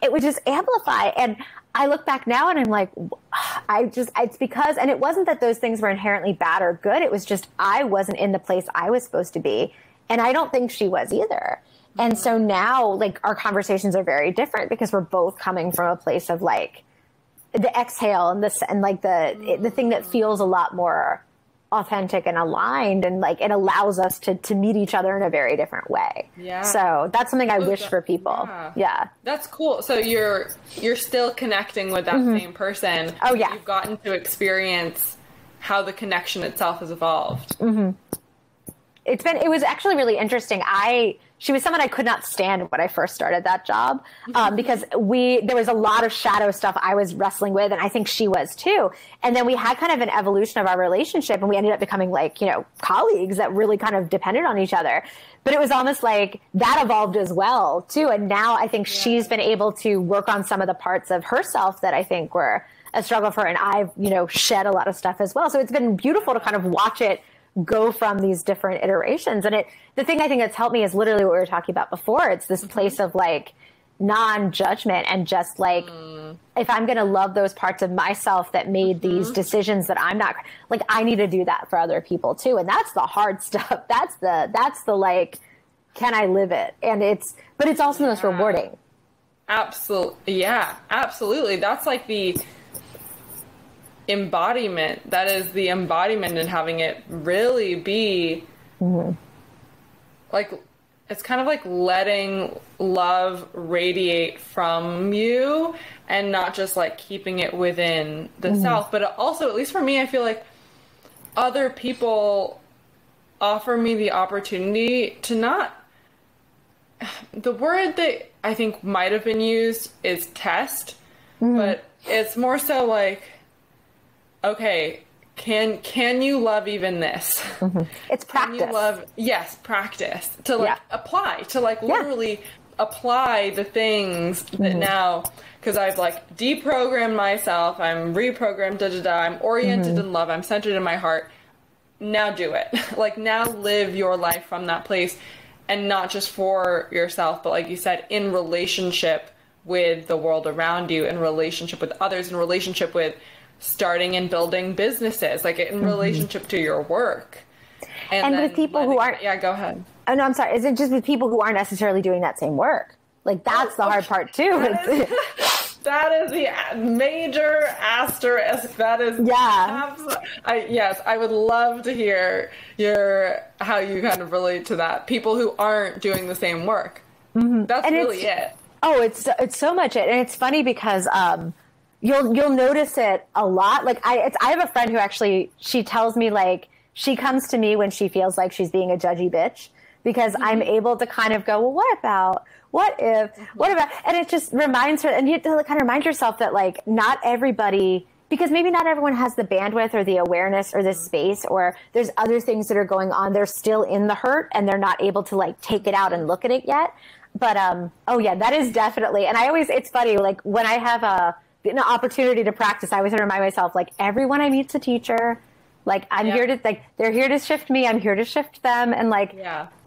it would just amplify. And I look back now and I'm like, it's because, and it wasn't that those things were inherently bad or good. It was just, I wasn't in the place I was supposed to be. And I don't think she was either. And so now like our conversations are very different because we're both coming from a place of like the exhale and this, and like the thing that feels a lot more authentic and aligned, and like it allows us to meet each other in a very different way. So that's something I wish for people.
That's cool. So you're still connecting with that same person. You've gotten to experience how the connection itself has evolved. It was actually really interesting. She was someone I could not stand when I first started that job, because there was a lot of shadow stuff I was wrestling with, and I think she was too. And then we had kind of an evolution of our relationship, and we ended up becoming like, colleagues that really kind of depended on each other. But it was almost like that evolved as well too. And now I think she's been able to work on some of the parts of herself that I think were a struggle for her, and I've, shed a lot of stuff as well. So it's been beautiful to kind of watch it go from these different iterations. And the thing I think that's helped me is literally what we were talking about before. It's this place of like non-judgment, and just like, if I'm going to love those parts of myself that made these decisions that I'm not like, I need to do that for other people too. And that's the hard stuff. That's the like, can I live it? And but it's also the most rewarding. Absolutely. Yeah, absolutely. That's like the embodiment. That is the embodiment, and having it really be like, it's kind of like letting love radiate from you and not just like keeping it within the self. But also, at least for me, I feel like other people offer me the opportunity to not, the word that I think might have been used is test, but it's more so like okay, can you love even this?
It's practice.
Can you love, yes, practice to like apply, to like literally apply the things that now, because I've like deprogrammed myself, I'm reprogrammed, I'm oriented in love, I'm centered in my heart. Now do it. Like now live your life from that place, and not just for yourself, but like you said, in relationship with the world around you, in relationship with others, in relationship with starting and building businesses, like in relationship to your work.
And with people who aren't...
Yeah, go ahead.
Oh, no, I'm sorry. Is it just with people who aren't necessarily doing that same work? Like, that's the hard part, too.
That is the major asterisk. That is... Yes, I would love to hear how you kind of relate to that. People who aren't doing the same work. That's really it.
Oh, it's so much it. And it's funny because... You'll notice it a lot. Like I have a friend who actually, she tells me like, she comes to me when she feels like she's being a judgy bitch, because I'm able to kind of go, well, what about, what if, what about, and it just reminds her, and you have to kind of remind yourself that like, not everybody, because maybe not everyone has the bandwidth or the awareness or the space, or there's other things that are going on. They're still in the hurt and they're not able to like take it out and look at it yet. But, oh yeah, that is definitely, and I always, it's funny, like when I have an opportunity to practice, I always remind myself, like, everyone I meet's a teacher. Like, I'm here to, like, they're here to shift me. I'm here to shift them. And, like,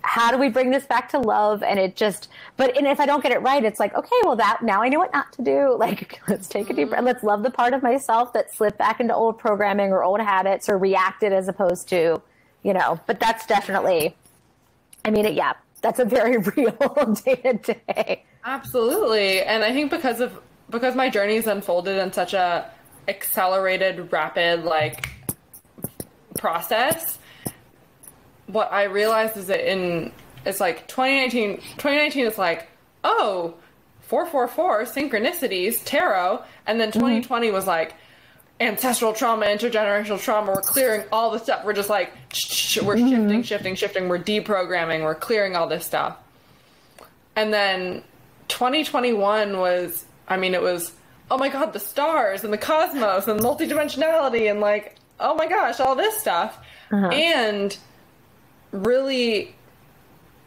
how do we bring this back to love? And it just, and if I don't get it right, it's like, okay, well, now I know what not to do. Like, let's take a deep breath. Let's love the part of myself that slipped back into old programming or old habits or reacted as opposed to, but that's definitely, I mean, that's a very real day to day.
Absolutely. And I think because my journey's unfolded in such a accelerated, rapid, like, process, what I realized is that it's like 2019 is like, oh, 444, synchronicities, tarot, and then 2020 was like, ancestral trauma, intergenerational trauma, we're clearing all the stuff, we're just like, we're shifting, we're deprogramming, we're clearing all this stuff. And then 2021 was, it was, oh my God, the stars and the cosmos and multidimensionality and like, oh my gosh, all this stuff. And really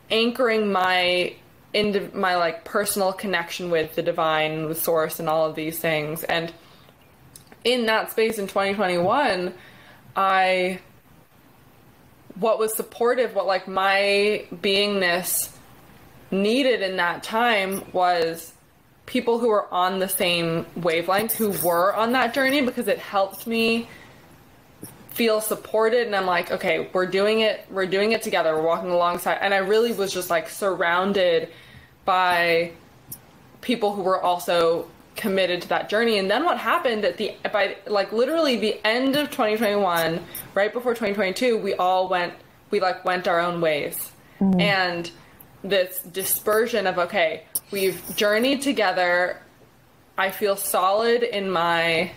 anchoring my like personal connection with the divine, with source and all of these things. And in that space in 2021, what was supportive, what like my beingness needed in that time was people who were on the same wavelength, who were on that journey, because it helped me feel supported. And I'm like, okay, we're doing it together. We're walking alongside. And I really was just like surrounded by people who were also committed to that journey. And then what happened by literally the end of 2021, right before 2022, we went our own ways. And this dispersion of, okay, we've journeyed together. I feel solid in my,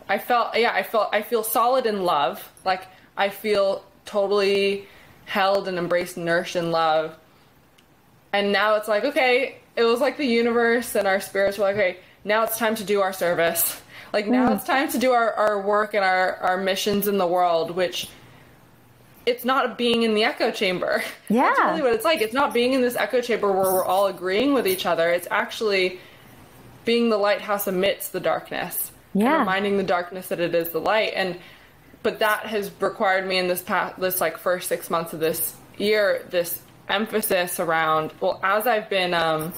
I feel solid in love. Like I feel totally held and embraced and nourished in love. And now it's like, okay, it was like the universe and our spirits were like, okay, now it's time to do our service. Like now it's time to do our work and our missions in the world, which it's not being in the echo chamber. Yeah. That's really what it's like. It's not being in this echo chamber where we're all agreeing with each other. It's actually being the lighthouse amidst the darkness. Yeah. Reminding the darkness that it is the light. But that has required me in this like first 6 months of this year, this emphasis around, well, as I've been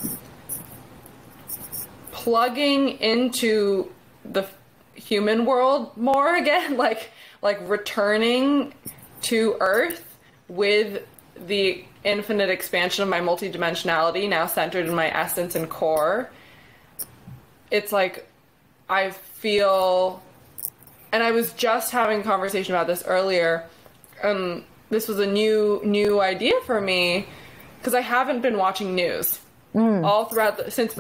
plugging into the human world more again, like returning to Earth with the infinite expansion of my multidimensionality, now centered in my essence and core. It's like I feel, and I was just having a conversation about this earlier. This was a new idea for me because I haven't been watching news all throughout since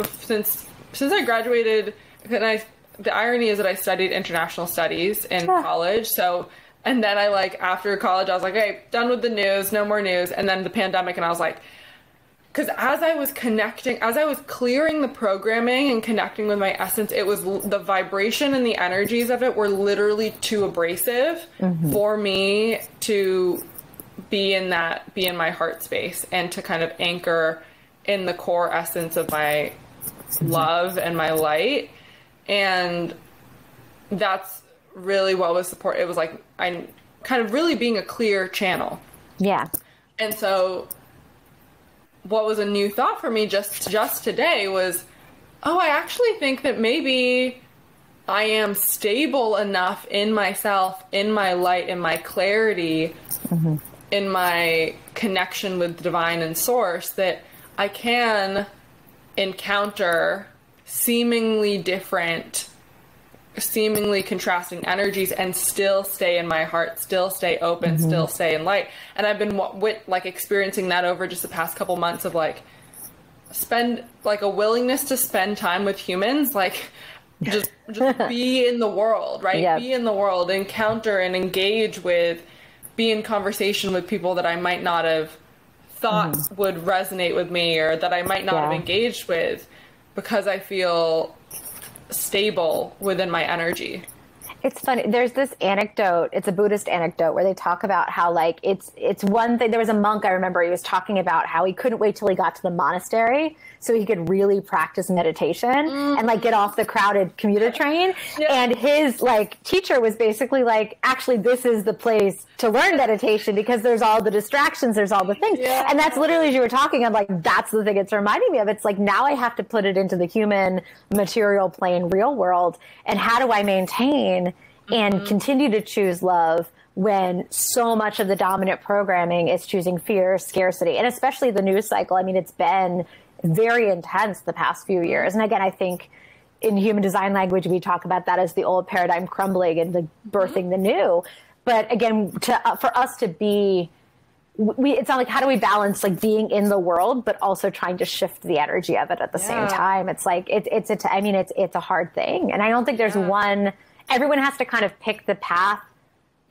I graduated. And the irony is that I studied international studies in college, so. And then after college, I was like, hey, done with the news, no more news. And then the pandemic, and I was like, because as I was clearing the programming and connecting with my essence, it was the vibration and the energies of it were literally too abrasive for me to be in my heart space and to kind of anchor in the core essence of my love and my light. And that's really what was support. It was like, I'm kind of really being a clear channel.
Yeah.
And so what was a new thought for me just today was, oh, I actually think that maybe I am stable enough in myself, in my light, in my clarity, in my connection with divine and source, that I can encounter seemingly different, seemingly contrasting energies and still stay in my heart, still stay open, still stay in light. And I've been experiencing that over just the past couple months of like a willingness to spend time with humans, like just be in the world, right? Yep. Be in the world, encounter and engage with, be in conversation with people that I might not have thought would resonate with me, or that I might not have engaged with, because I feel stable within my energy.
It's funny. There's this anecdote. It's a Buddhist anecdote where they talk about how, like, it's one thing. There was a monk, I remember, he was talking about how he couldn't wait till he got to the monastery so he could really practice meditation and like get off the crowded commuter train. Yeah. And his like teacher was basically like, actually, this is the place to learn meditation because there's all the distractions, there's all the things. Yeah. And that's literally, as you were talking, I'm like, that's the thing it's reminding me of. It's like, now I have to put it into the human material plane, real world. And how do I maintain and continue to choose love when so much of the dominant programming is choosing fear, scarcity, and especially the news cycle? I mean, it's been very intense the past few years. And again, I think in human design language, we talk about that as the old paradigm crumbling and the birthing the new. But again, for us to be, it's not like, how do we balance like being in the world, but also trying to shift the energy of it at the same time? It's like, it's a hard thing. And I don't think there's one. Everyone has to kind of pick the path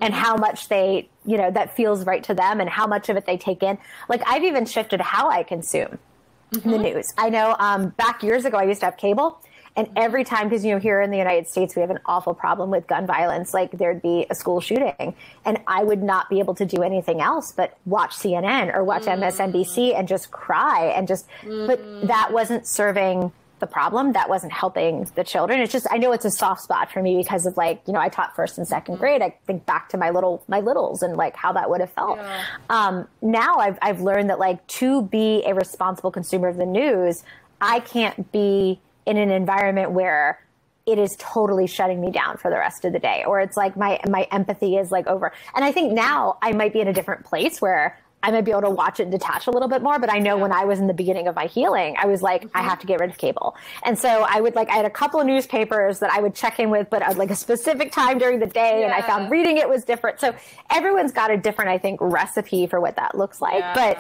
and how much they, that feels right to them and how much of it they take in. Like, I've even shifted how I consume the news. I know back years ago, I used to have cable, and every time, because, here in the United States, we have an awful problem with gun violence. Like, there'd be a school shooting, and I would not be able to do anything else but watch CNN or watch MSNBC and just cry and just, but that wasn't serving the problem. That wasn't helping the children. It's just, I know it's a soft spot for me because of like, I taught first and second grade. I think back to my littles and like how that would have felt. Yeah. Now I've learned that like to be a responsible consumer of the news, I can't be in an environment where it is totally shutting me down for the rest of the day. Or it's like my empathy is like over. And I think now I might be in a different place where I might be able to watch it and detach a little bit more. But I know when I was in the beginning of my healing, I was like, I have to get rid of cable. And so I had a couple of newspapers that I would check in with, but at like a specific time during the day. And I found reading it was different. So everyone's got a different, I think, recipe for what that looks like. But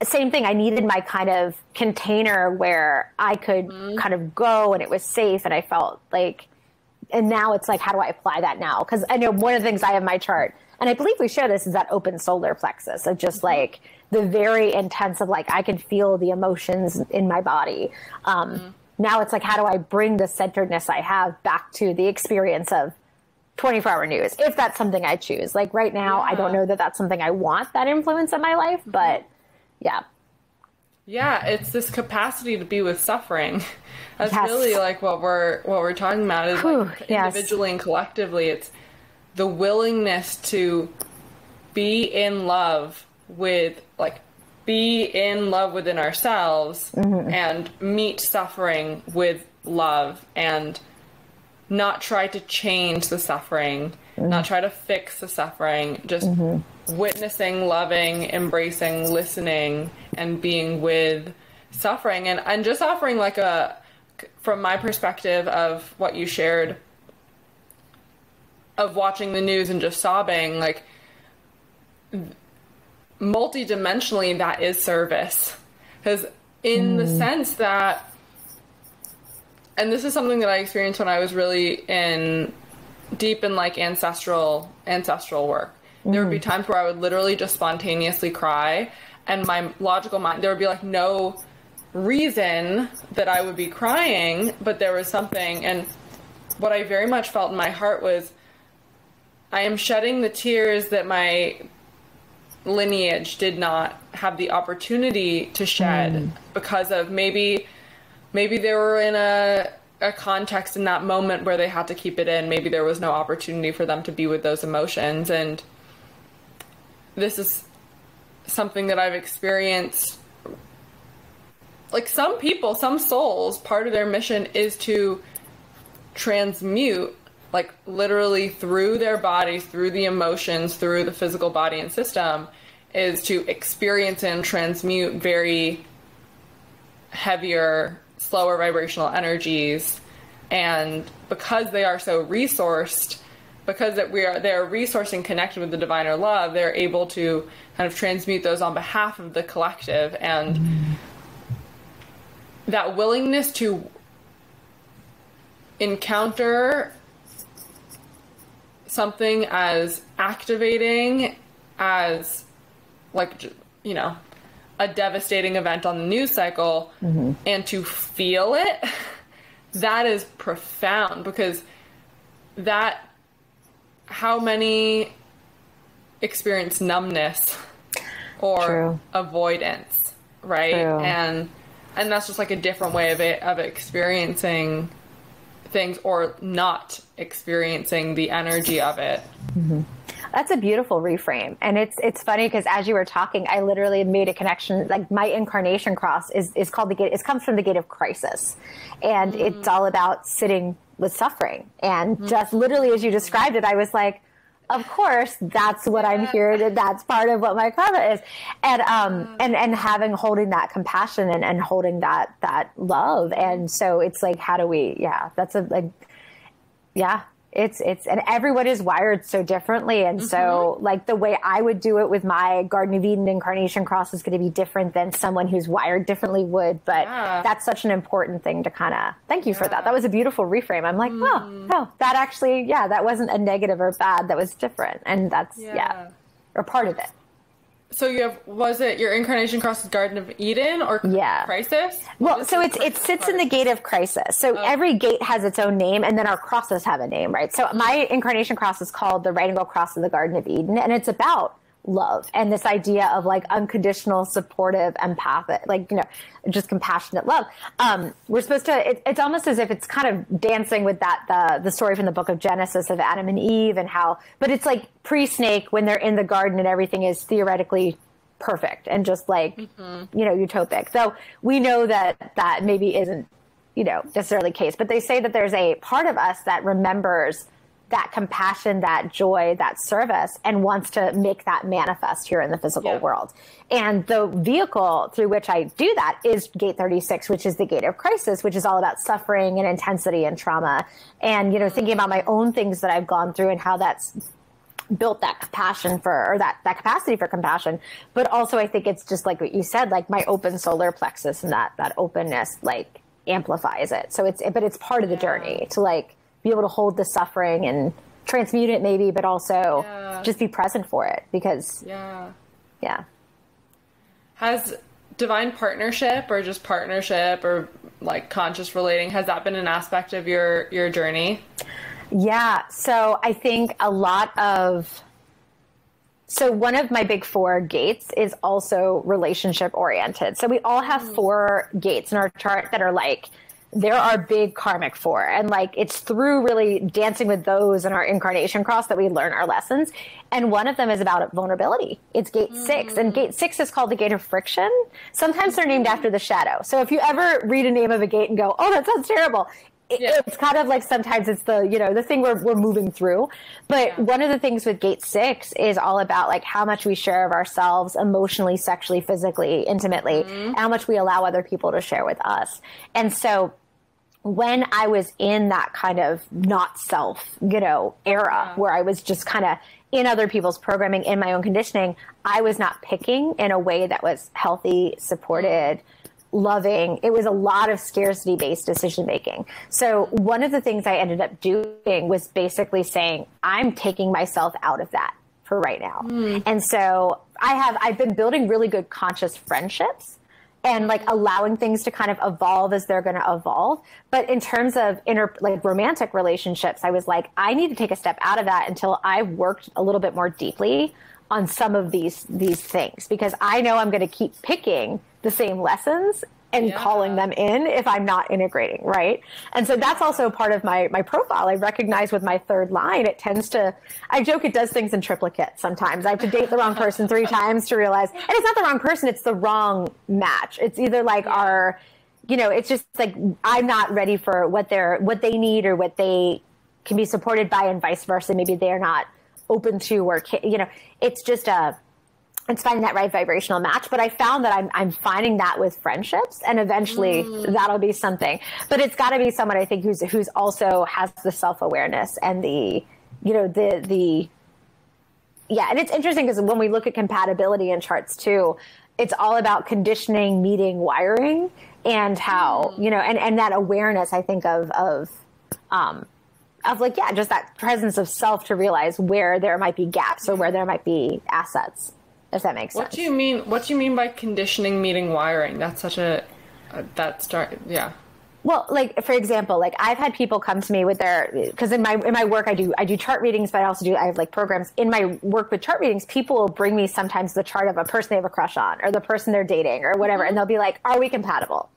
same thing, I needed my kind of container where I could kind of go and it was safe. And I felt like, and now it's like, how do I apply that now? Because I know one of the things I have in my chart, and I believe we share this, is that open solar plexus of just like the very intense of like, I can feel the emotions in my body. Now it's like, how do I bring the centeredness I have back to the experience of 24-hour news, if that's something I choose. Like right now, I don't know that that's something I want, that influence in my life, but yeah.
Yeah, it's this capacity to be with suffering. That's really like what we're talking about is like individually and collectively. It's the willingness to be in love with, like, be in love within ourselves and meet suffering with love and not try to change the suffering, not try to fix the suffering, just witnessing, loving, embracing, listening, and being with suffering. And just offering like from my perspective of what you shared, of watching the news and just sobbing, like multidimensionally, that is service. Because in the sense that, and this is something that I experienced when I was really deep in like ancestral work. There would be times where I would literally just spontaneously cry. and my logical mind, there would be like no reason that I would be crying, but there was something. And what I very much felt in my heart was, I am shedding the tears that my lineage did not have the opportunity to shed because of maybe they were in a context in that moment where they had to keep it in. Maybe there was no opportunity for them to be with those emotions. And this is something that I've experienced. Like some people, some souls, part of their mission is to transmute, like literally through their bodies, through the emotions, through the physical body and system, is to experience and transmute very heavier, slower vibrational energies. And because they are so resourced, because they're resourced and connected with the divine or love, they're able to kind of transmute those on behalf of the collective. And that willingness to encounter something as activating as, like, you know, a devastating event on the news cycle, and to feel it, that is profound, because that, how many experience numbness or avoidance, right? And that's just like a different way of experiencing things, or not experiencing the energy of it.
That's a beautiful reframe. And it's funny because as you were talking, I literally made a connection. Like my incarnation cross is called the gate. It comes from the gate of crisis. And it's all about sitting with suffering. And just literally as you described it, I was like, of course, that's what I'm here to, that's part of what my karma is. And holding that compassion and holding that love. And so it's like, how do we, and everyone is wired so differently. And so like the way I would do it with my Garden of Eden incarnation cross is going to be different than someone who's wired differently would. But that's such an important thing to kind of, thank you for that. That was a beautiful reframe. I'm like, oh, that actually, that wasn't a negative or bad. That was different. And that's, or part of it.
So you have, was it your incarnation cross is Garden of Eden or Crisis?
Well, so it sits in the gate of crisis. So every gate has its own name, and then our crosses have a name, right? So my incarnation cross is called the Right Angle Cross of the Garden of Eden, and it's about love and this idea of like unconditional, supportive, empathic, like, you know, just compassionate love. We're supposed to, it's almost as if it's kind of dancing with that, the story from the book of Genesis of Adam and Eve and how, but it's like pre-snake when they're in the garden and everything is theoretically perfect and just like, you know, utopic. So we know that maybe isn't, you know, necessarily the case, but they say that there's a part of us that remembers that compassion, that joy, that service, and wants to make that manifest here in the physical world. And the vehicle through which I do that is gate 36, which is the gate of crisis, which is all about suffering and intensity and trauma. And, you know, thinking about my own things that I've gone through and how that's built that compassion for, or that capacity for compassion. But also I think it's just like what you said, like my open solar plexus and that openness, like amplifies it. So it's part of the journey to like, be able to hold the suffering and transmute it maybe, but also just be present for it because,
Has divine partnership or just partnership or like conscious relating, has that been an aspect of your journey?
Yeah. So I think so one of my big 4 gates is also relationship oriented. So we all have 4 gates in our chart that are like, there are big karmic 4, and like it's through really dancing with those in our incarnation cross that we learn our lessons. And one of them is about vulnerability. It's gate 6, and gate 6 is called the gate of friction. Sometimes they're named after the shadow. So if you ever read a name of a gate and go, oh, that sounds terrible, it's kind of like sometimes it's the, you know, the thing we're moving through. But one of the things with gate 6 is all about like how much we share of ourselves emotionally, sexually, physically, intimately, how much we allow other people to share with us. And so when I was in that kind of not self, you know, era where I was just kind of in other people's programming, in my own conditioning, I was not picking in a way that was healthy, supported, loving. It was a lot of scarcity-based decision making. So one of the things I ended up doing was basically saying, I'm taking myself out of that for right now. And so I've been building really good conscious friendships and like allowing things to kind of evolve as they're going to evolve. But in terms of romantic relationships, I was like, I need to take a step out of that until I worked a little bit more deeply on some of these things, because I know I'm going to keep picking the same lessons and calling them in if I'm not integrating, right? And so that's also part of my profile. I recognize with my third line, it tends to, I joke it does things in triplicate sometimes. I have to date the wrong person 3 times to realize, and it's not the wrong person, it's the wrong match. It's either like it's just like I'm not ready for what they need or what they can be supported by, and vice versa. Maybe they're not open to, or, it's just it's finding that right vibrational match. But I found that I'm finding that with friendships, and eventually that'll be something. But it's got to be someone, I think, who's also has the self-awareness and and it's interesting because when we look at compatibility in charts too, it's all about conditioning, meeting, wiring, and how, and that awareness, I think, of just that presence of self to realize where there might be gaps or where there might be assets. If that makes sense.
What do you mean by conditioning, meeting, wiring? That's such a yeah.
Well, like for example, like I've had people come to me with because in my work I do chart readings, but I have like programs in my work with chart readings. People will bring me sometimes the chart of a person they have a crush on, or the person they're dating, or whatever, and they'll be like, "Are we compatible?"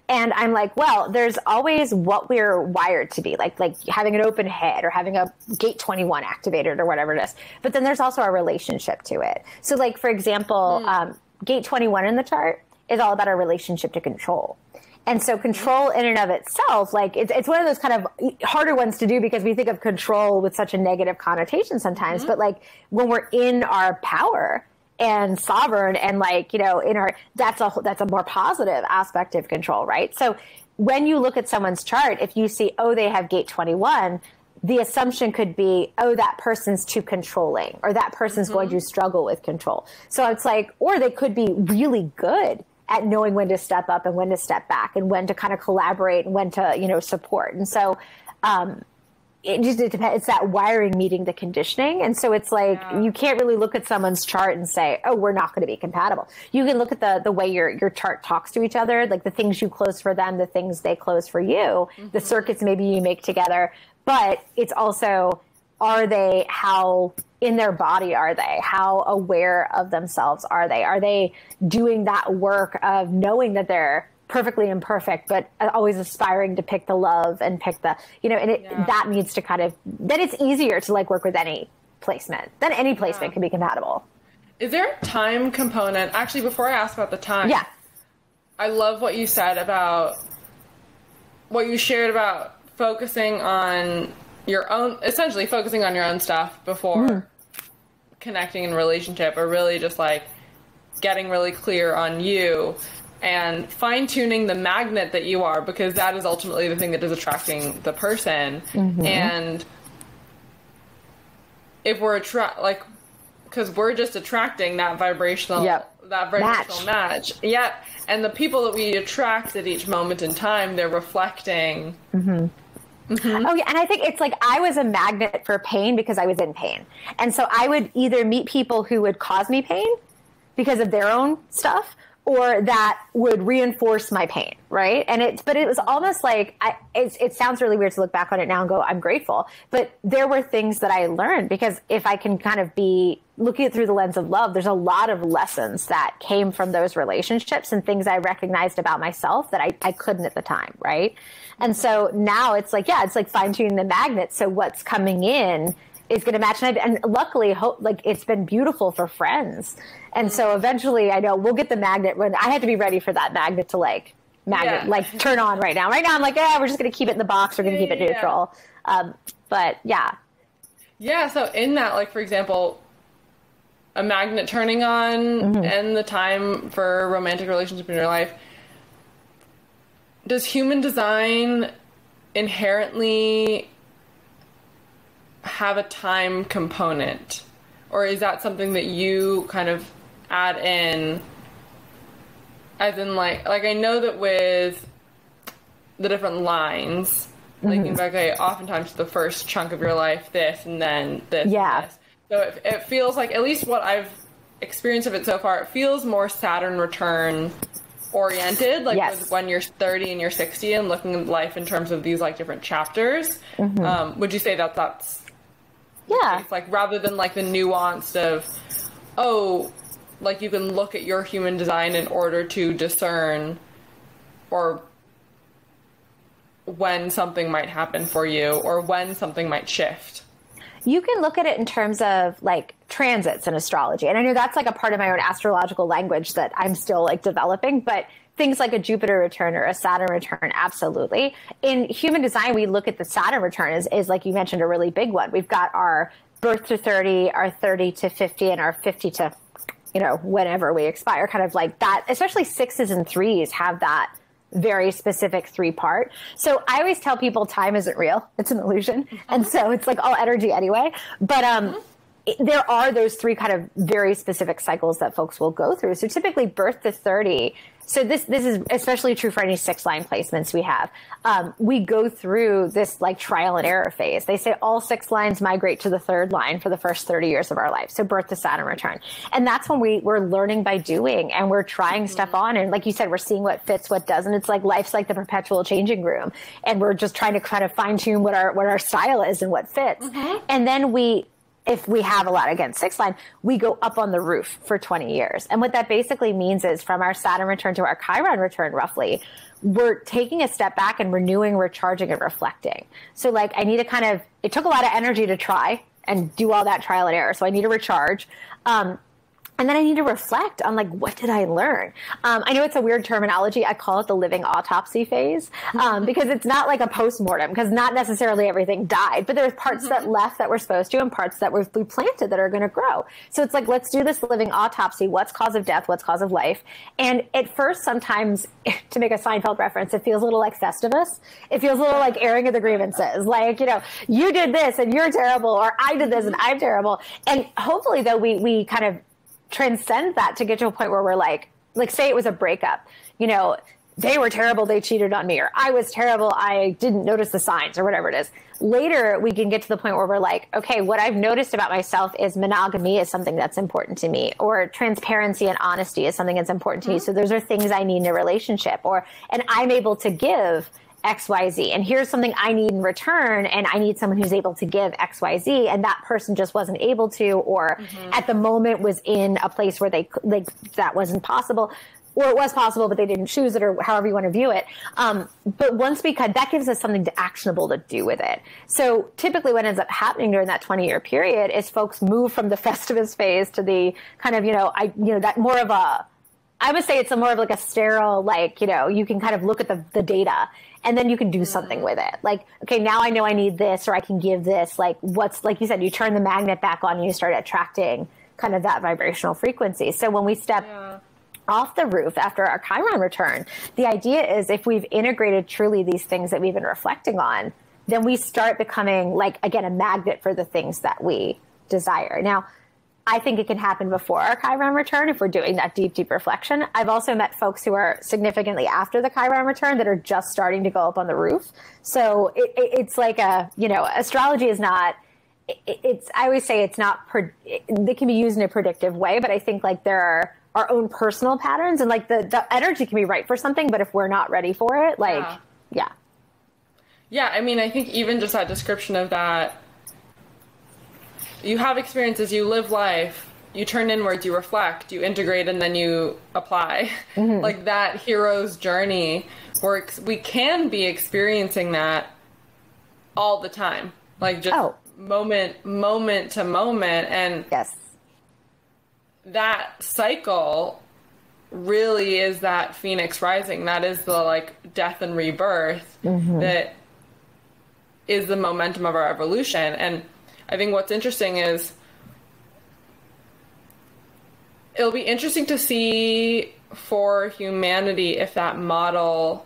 And I'm like, well, there's always what we're wired to be, like having an open head or having a gate 21 activated or whatever it is. But then there's also our relationship to it. So like, for example, gate 21 in the chart is all about our relationship to control. And so control in and of itself, like it's one of those kind of harder ones to do because we think of control with such a negative connotation sometimes. But like when we're in our power and sovereign and like, that's a more positive aspect of control, right? So when you look at someone's chart, if you see, they have gate 21, the assumption could be, that person's too controlling, or that person's going to struggle with control. So it's like, or they could be really good at knowing when to step up and when to step back and when to kind of collaborate and when to, support. And so, it depends. It's that wiring meeting the conditioning. And so it's like, you can't really look at someone's chart and say, we're not going to be compatible. You can look at the way your chart talks to each other, like the things you close for them, the things they close for you, the circuits maybe you make together. But it's also, how in their body are they? How aware of themselves are they? Are they doing that work of knowing that they're perfectly imperfect, but always aspiring to pick the love and pick the, that needs to kind of, then it's easier to like work with any placement. Then any placement can be compatible.
Is there a time component? Actually, before I ask about the time, I love what you said about what you shared about focusing on your own, essentially focusing on your own stuff before connecting in a relationship, or really just like getting really clear on you and fine-tuning the magnet that you are, because that is ultimately the thing that is attracting the person. And if we're because we're just attracting that vibrational match. And the people that we attract at each moment in time, they're reflecting. Oh
yeah, and I think it's like I was a magnet for pain because I was in pain, and so I would either meet people who would cause me pain because of their own stuff, or that would reinforce my pain, right? But it was almost like, it sounds really weird to look back on it now and go, I'm grateful. But there were things that I learned, because if I can kind of be looking at it through the lens of love, there's a lot of lessons that came from those relationships and things I recognized about myself that I couldn't at the time, right? And so now it's like, it's like fine-tuning the magnet. So what's coming in is going to match. And luckily, it's been beautiful for friends. And so eventually, I know we'll get the magnet when I had to be ready for that magnet to turn on right now. Right now, I'm like, we're just going to keep it in the box. We're going to keep it neutral. But yeah.
Yeah. So in that, like, for example, a magnet turning on and the time for a romantic relationship in your life, does human design inherently have a time component, or is that something that you kind of add in, as in like I know that with the different lines, like oftentimes the first chunk of your life this, and then this, and this. So it feels like, at least what I've experience of it so far, it feels more Saturn return oriented, like
Yes.
with when you're 30 and you're 60 and looking at life in terms of these like different chapters. Would you say that that's
Yeah.
the case? Like rather than like the nuanced of, oh, like you can look at your human design in order to discern or when something might happen for you or when something might shift.
You can look at it in terms of like transits in astrology. And I know that's like a part of my own astrological language that I'm still like developing, but things like a Jupiter return or a Saturn return, absolutely. In human design, we look at the Saturn return is like you mentioned, a really big one. We've got our birth to 30, our 30 to 50, and our 50 to, whenever we expire, kind of like that, especially 6s and 3s have that very specific 3-part. So I always tell people time isn't real. It's an illusion. And so it's like all energy anyway. But there are those 3 kind of very specific cycles that folks will go through. So typically birth to 30. So this is especially true for any 6-line placements we have. We go through this like trial and error phase. They say all 6 lines migrate to the 3rd line for the first 30 years of our life. So birth to Saturn return. And that's when we're learning by doing and we're trying stuff on. And like you said, we're seeing what fits, what doesn't. It's like life's like the perpetual changing room. And we're just trying to kind of fine tune what our style is and what fits. And then if we have a lot, again, 6-line, we go up on the roof for 20 years. And what that basically means is from our Saturn return to our Chiron return, roughly, we're taking a step back and renewing, recharging, and reflecting. So like I need to it took a lot of energy to try and do all that trial and error. So I need to recharge. And then I need to reflect on like, what did I learn? I know it's a weird terminology. I call it the living autopsy phase because it's not like a postmortem because not necessarily everything died, but there's parts that left that were supposed to and parts that we planted that are going to grow. So it's like, let's do this living autopsy. What's cause of death? What's cause of life? And at first, sometimes, to make a Seinfeld reference, it feels a little like Festivus. It feels a little like airing of the grievances. Like, you did this and you're terrible, or I did this and I'm terrible. And hopefully, though, we kind of transcend that to get to a point where we're like say it was a breakup, they were terrible, they cheated on me, or I was terrible, I didn't notice the signs, or whatever it is. Later, we can get to the point where we're like, okay, what I've noticed about myself is monogamy is something that's important to me, or transparency and honesty is something that's important to me. So those are things I need in a relationship, and I'm able to give XYZ, and here's something I need in return, and I need someone who's able to give XYZ, and that person just wasn't able to, or at the moment was in a place where that wasn't possible, or it was possible, but they didn't choose it, or however you want to view it. But once we cut, that gives us something actionable to do with it. So typically what ends up happening during that 20-year period is folks move from the Festivus phase to the kind of, that more of a, I would say it's more of like a sterile, you can kind of look at the data and then you can do something with it. Like, okay, now I know I need this, or I can give this. Like like you said, you turn the magnet back on and you start attracting kind of that vibrational frequency. So when we step off the roof after our Chiron return, the idea is if we've integrated truly these things that we've been reflecting on, then we start becoming like, again, a magnet for the things that we desire. Now, I think it can happen before our Chiron return if we're doing that deep, deep reflection. I've also met folks who are significantly after the Chiron return that are just starting to go up on the roof. So it's like astrology is not, I always say it's not, they can be used in a predictive way, but I think like there are our own personal patterns and like the energy can be right for something, but if we're not ready for it,
Yeah, I mean, I think even just that description of that, you have experiences, you live life, you turn inwards, you reflect, you integrate, and then you apply. Like that hero's journey works. We can be experiencing that all the time, like just moment to moment. And that cycle really is that phoenix rising. That is the like death and rebirth that is the momentum of our evolution. And I think what's interesting is it'll be interesting to see for humanity if that model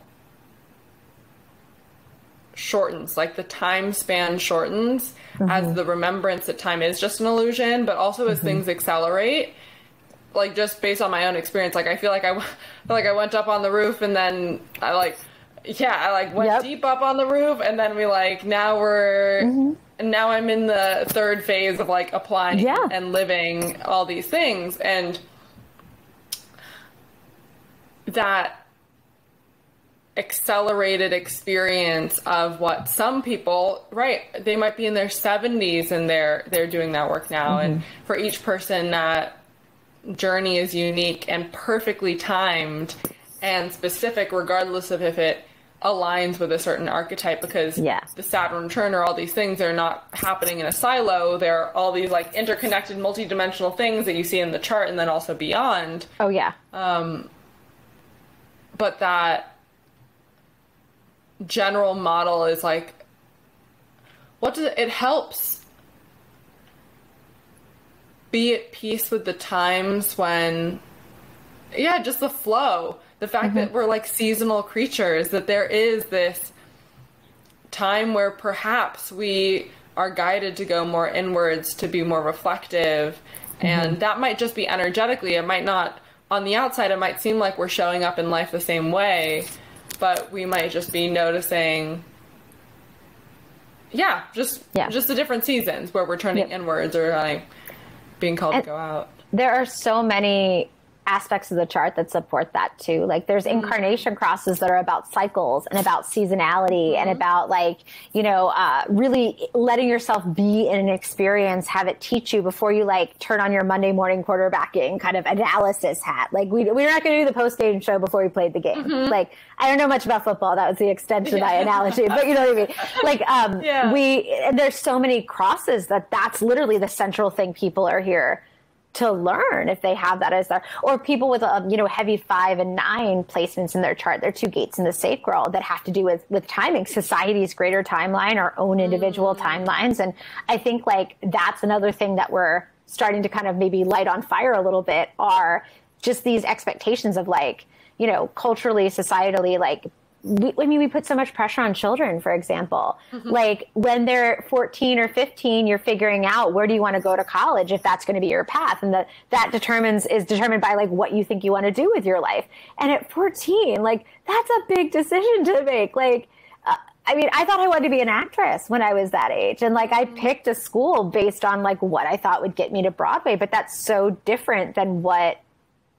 shortens, like the time span shortens as the remembrance that time is just an illusion, but also as things accelerate. Like just based on my own experience, like I feel like I went up on the roof and then I went deep up on the roof, and then we now we're now I'm in the third phase of like applying and living all these things, and that accelerated experience of what some people, they might be in their 70s and they're doing that work now. And for each person, that journey is unique and perfectly timed and specific, regardless of if it aligns with a certain archetype, because the Saturn return or all these things are not happening in a silo. They're all these like interconnected multidimensional things that you see in the chart and then also beyond.
Oh yeah.
But that general model is like, it helps be at peace with the times when, just the flow. The fact that we're like seasonal creatures, that there is this time where perhaps we are guided to go more inwards, to be more reflective. And that might just be energetically. It might not, on the outside, it might seem like we're showing up in life the same way, but we might just be noticing, just the different seasons where we're turning inwards or like being called to go out.
There are so many aspects of the chart that support that too. Like there's incarnation crosses that are about cycles and about seasonality and about like, really letting yourself be in an experience, have it teach you before you like turn on your Monday morning quarterbacking kind of analysis hat. Like we're not going to do the post-game show before we played the game. Like I don't know much about football. That was the extent of my analogy, but you know what I mean? Like, there's so many crosses that's literally the central thing people are here to learn if they have that as their, or people with heavy 5 and 9 placements in their chart. They're 2 gates in the sacral that have to do with timing, society's greater timeline, our own individual timelines. And I think like that's another thing that we're starting to kind of maybe light on fire a little bit, are just these expectations of like, culturally, societally, like, we put so much pressure on children, for example. Like when they're 14 or 15, you're figuring out where do you want to go to college, if that's going to be your path. And that is determined by like what you think you want to do with your life. And at 14, like that's a big decision to make. Like, I thought I wanted to be an actress when I was that age. And like, I picked a school based on like what I thought would get me to Broadway, but that's so different than what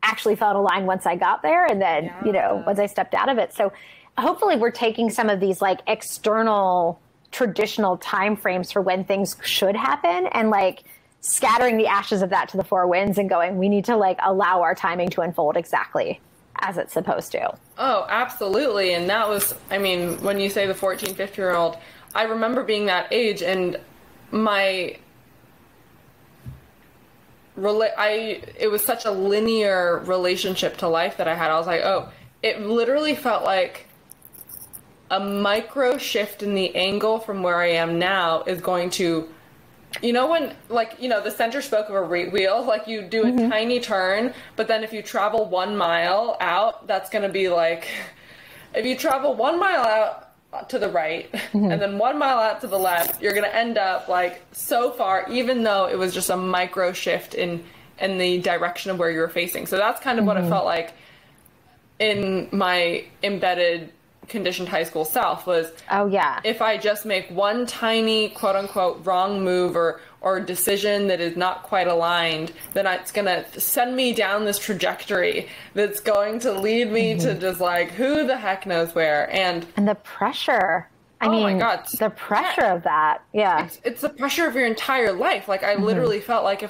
actually felt aligned once I got there. And then, once I stepped out of it. So hopefully we're taking some of these like external traditional time frames for when things should happen and like scattering the ashes of that to the 4 winds and going, we need to like allow our timing to unfold exactly as it's supposed to.
Oh, absolutely. And that was, when you say the 14, 15-year-old, I remember being that age, and it was such a linear relationship to life that I had. I was like, it literally felt like a micro shift in the angle from where I am now is going to, when like, the center spoke of a wheel, like you do a tiny turn, but then if you travel 1 mile out, that's going to be like, if you travel 1 mile out to the right and then 1 mile out to the left, you're going to end up like so far, even though it was just a micro shift in the direction of where you were facing. So that's kind of what it felt like in my embedded conditioned high school self was, if I just make one tiny quote unquote wrong move or decision that is not quite aligned, then it's going to send me down this trajectory that's going to lead me to just like, who the heck knows where. And
the pressure. I mean, my God, the pressure of that. Yeah.
It's the pressure of your entire life. Like I literally felt like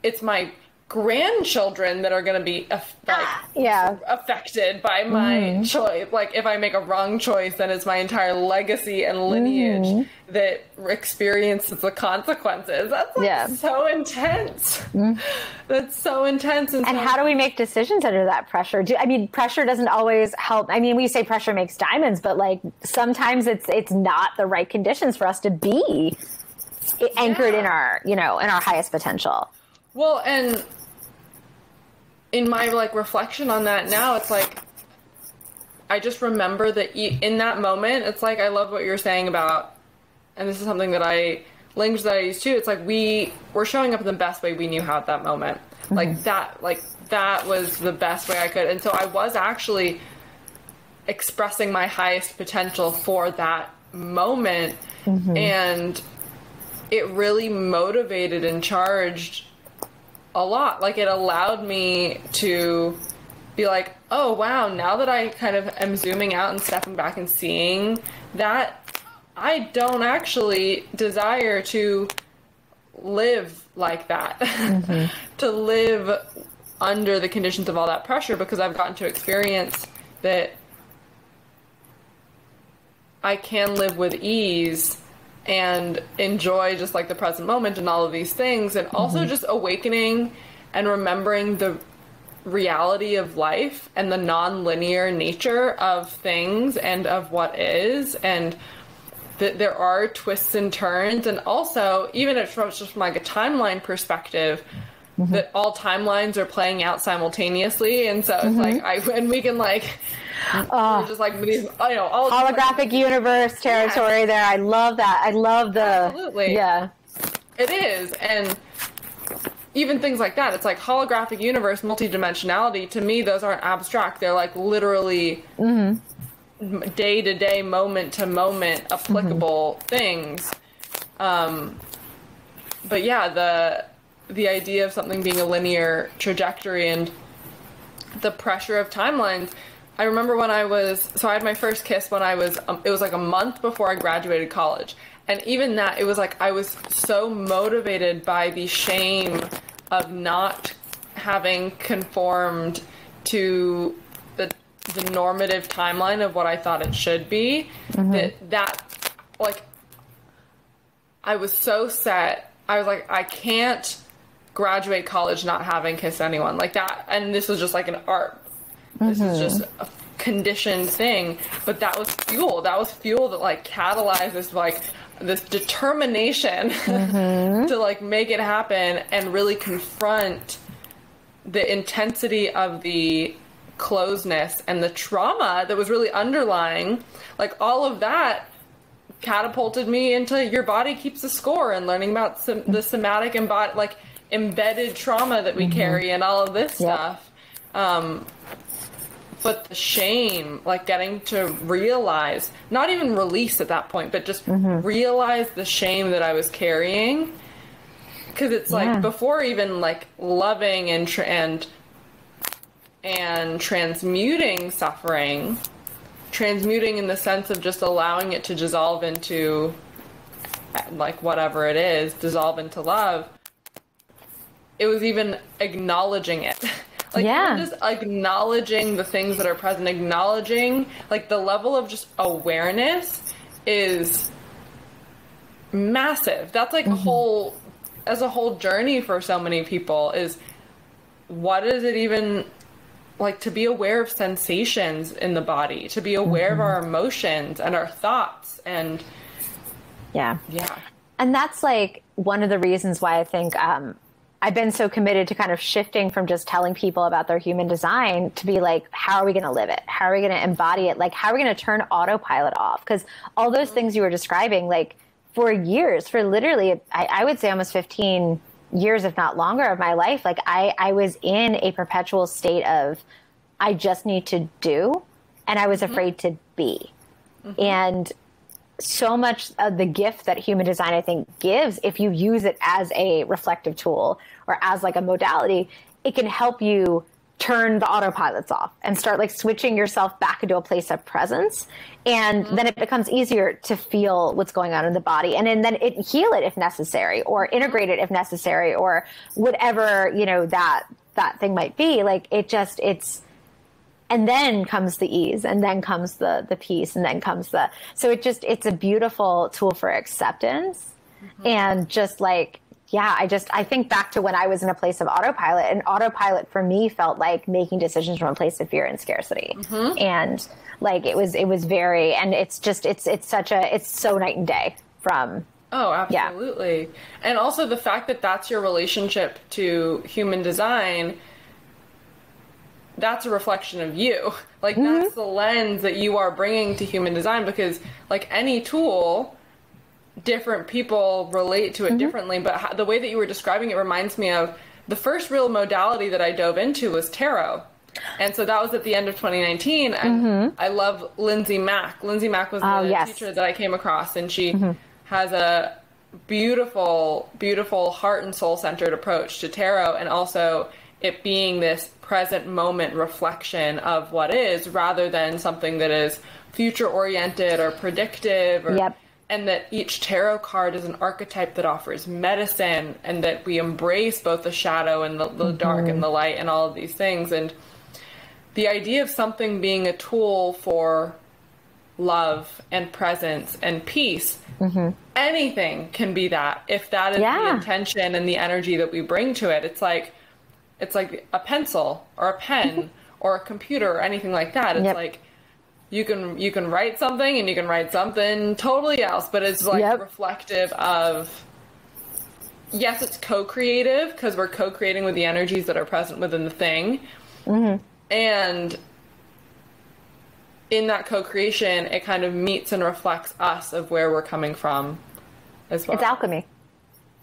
it's my grandchildren that are going to be affected by my choice. Like if I make a wrong choice, then it's my entire legacy and lineage that experiences the consequences. That's like so intense. That's so intense. And
how do we make decisions under that pressure? Pressure doesn't always help. We say pressure makes diamonds, but like sometimes it's not the right conditions for us to be anchored in our, in our highest potential.
Well, and in my like reflection on that now, it's like, I just remember that in that moment, it's like, I love what you're saying about, and this is something that language that I use too. It's like, we're showing up in the best way we knew how at that moment. Like that was the best way I could. And so I was actually expressing my highest potential for that moment. And it really motivated and charged a lot. Like, it allowed me to be like, oh wow, now that I kind of am zooming out and stepping back and seeing that, I don't actually desire to live like that. To live under the conditions of all that pressure, because I've gotten to experience that I can live with ease and enjoy just like the present moment and all of these things, and also just awakening and remembering the reality of life and the non-linear nature of things and of what is, and that there are twists and turns, and also even if from just from like a timeline perspective, that all timelines are playing out simultaneously, and so it's like and we can like just like these, all
holographic universe territory there. I love that. I love the
absolutely
it
is. And even things like that, it's like holographic universe, multidimensionality, to me those aren't abstract, they're like literally day to day, moment to moment applicable things. But yeah, the idea of something being a linear trajectory and the pressure of timelines. I remember when I had my first kiss when I was, it was like a month before I graduated college. And even that, it was like, I was so motivated by the shame of not having conformed to the normative timeline of what I thought it should be. That like, I was so set. I was like, I can't graduate college not having kissed anyone like that. And this was just like an art. This is just a conditioned thing. But that was fuel. That was fuel that like catalyzed this like this determination to like make it happen and really confront the intensity of the closeness and the trauma that was really underlying. Like all of that catapulted me into your body keeps a score and learning about the somatic embedded trauma that we carry and all of this stuff. But the shame, like getting to realize, not even release at that point, but just realize the shame that I was carrying. Because it's like before even like loving and transmuting suffering, transmuting in the sense of just allowing it to dissolve into like whatever it is, dissolve into love. It was even acknowledging it. Like even just acknowledging the things that are present, acknowledging like the level of just awareness is massive. That's like a whole journey for so many people, is what is it even like to be aware of sensations in the body, to be aware of our emotions and our thoughts. And
and that's like one of the reasons why I think I've been so committed to kind of shifting from just telling people about their human design to be like, how are we going to live it? How are we going to embody it? Like, how are we going to turn autopilot off? Because all those things you were describing, like for years, for literally, I would say almost 15 years, if not longer, of my life, like I was in a perpetual state of, I just need to do, and I was afraid to be. And so much of the gift that human design, I think, gives, if you use it as a reflective tool or as like a modality, it can help you turn the autopilots off and start like switching yourself back into a place of presence. And then it becomes easier to feel what's going on in the body, and then heal it if necessary, or integrate it if necessary, or whatever, that thing might be. Like and then comes the ease, and then comes the peace, and then comes so it's a beautiful tool for acceptance. And just like, I think back to when I was in a place of autopilot, and autopilot for me felt like making decisions from a place of fear and scarcity. And like, it was very, and it's so night and day from.
Oh, absolutely. And also the fact that that's your relationship to human design, that's a reflection of you. Like that's the lens that you are bringing to human design, because like any tool, different people relate to it differently. But the way that you were describing it reminds me of the first real modality that I dove into was tarot. And so that was at the end of 2019. And I love Lindsay Mack. Lindsay Mack was the teacher that I came across, and she has a beautiful, beautiful heart and soul centered approach to tarot, and also it being this present moment reflection of what is, rather than something that is future oriented or predictive, or, and that each tarot card is an archetype that offers medicine, and that we embrace both the shadow and the dark and the light and all of these things. And the idea of something being a tool for love and presence and peace, anything can be that, if that is the intention and the energy that we bring to it. It's like a pencil or a pen or a computer or anything like that. It's like you can write something and you can write something totally else, but it's like reflective of, yes, it's co-creative because we're co-creating with the energies that are present within the thing. And in that co-creation, it kind of meets and reflects us of where we're coming from as well.
It's alchemy.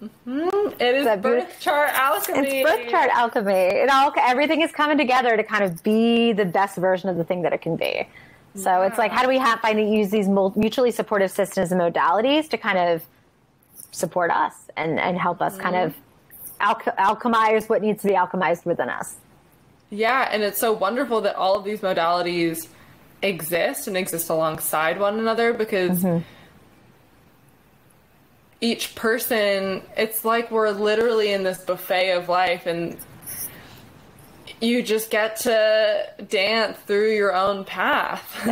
It is birth chart alchemy.
It's birth chart alchemy. Everything is coming together to kind of be the best version of the thing that it can be. So it's like, how do we find to use these mutually supportive systems and modalities to kind of support us and help us kind of alchemize what needs to be alchemized within us.
Yeah, and it's so wonderful that all of these modalities exist and exist alongside one another, because each person, it's like we're literally in this buffet of life, and you just get to dance through your own path.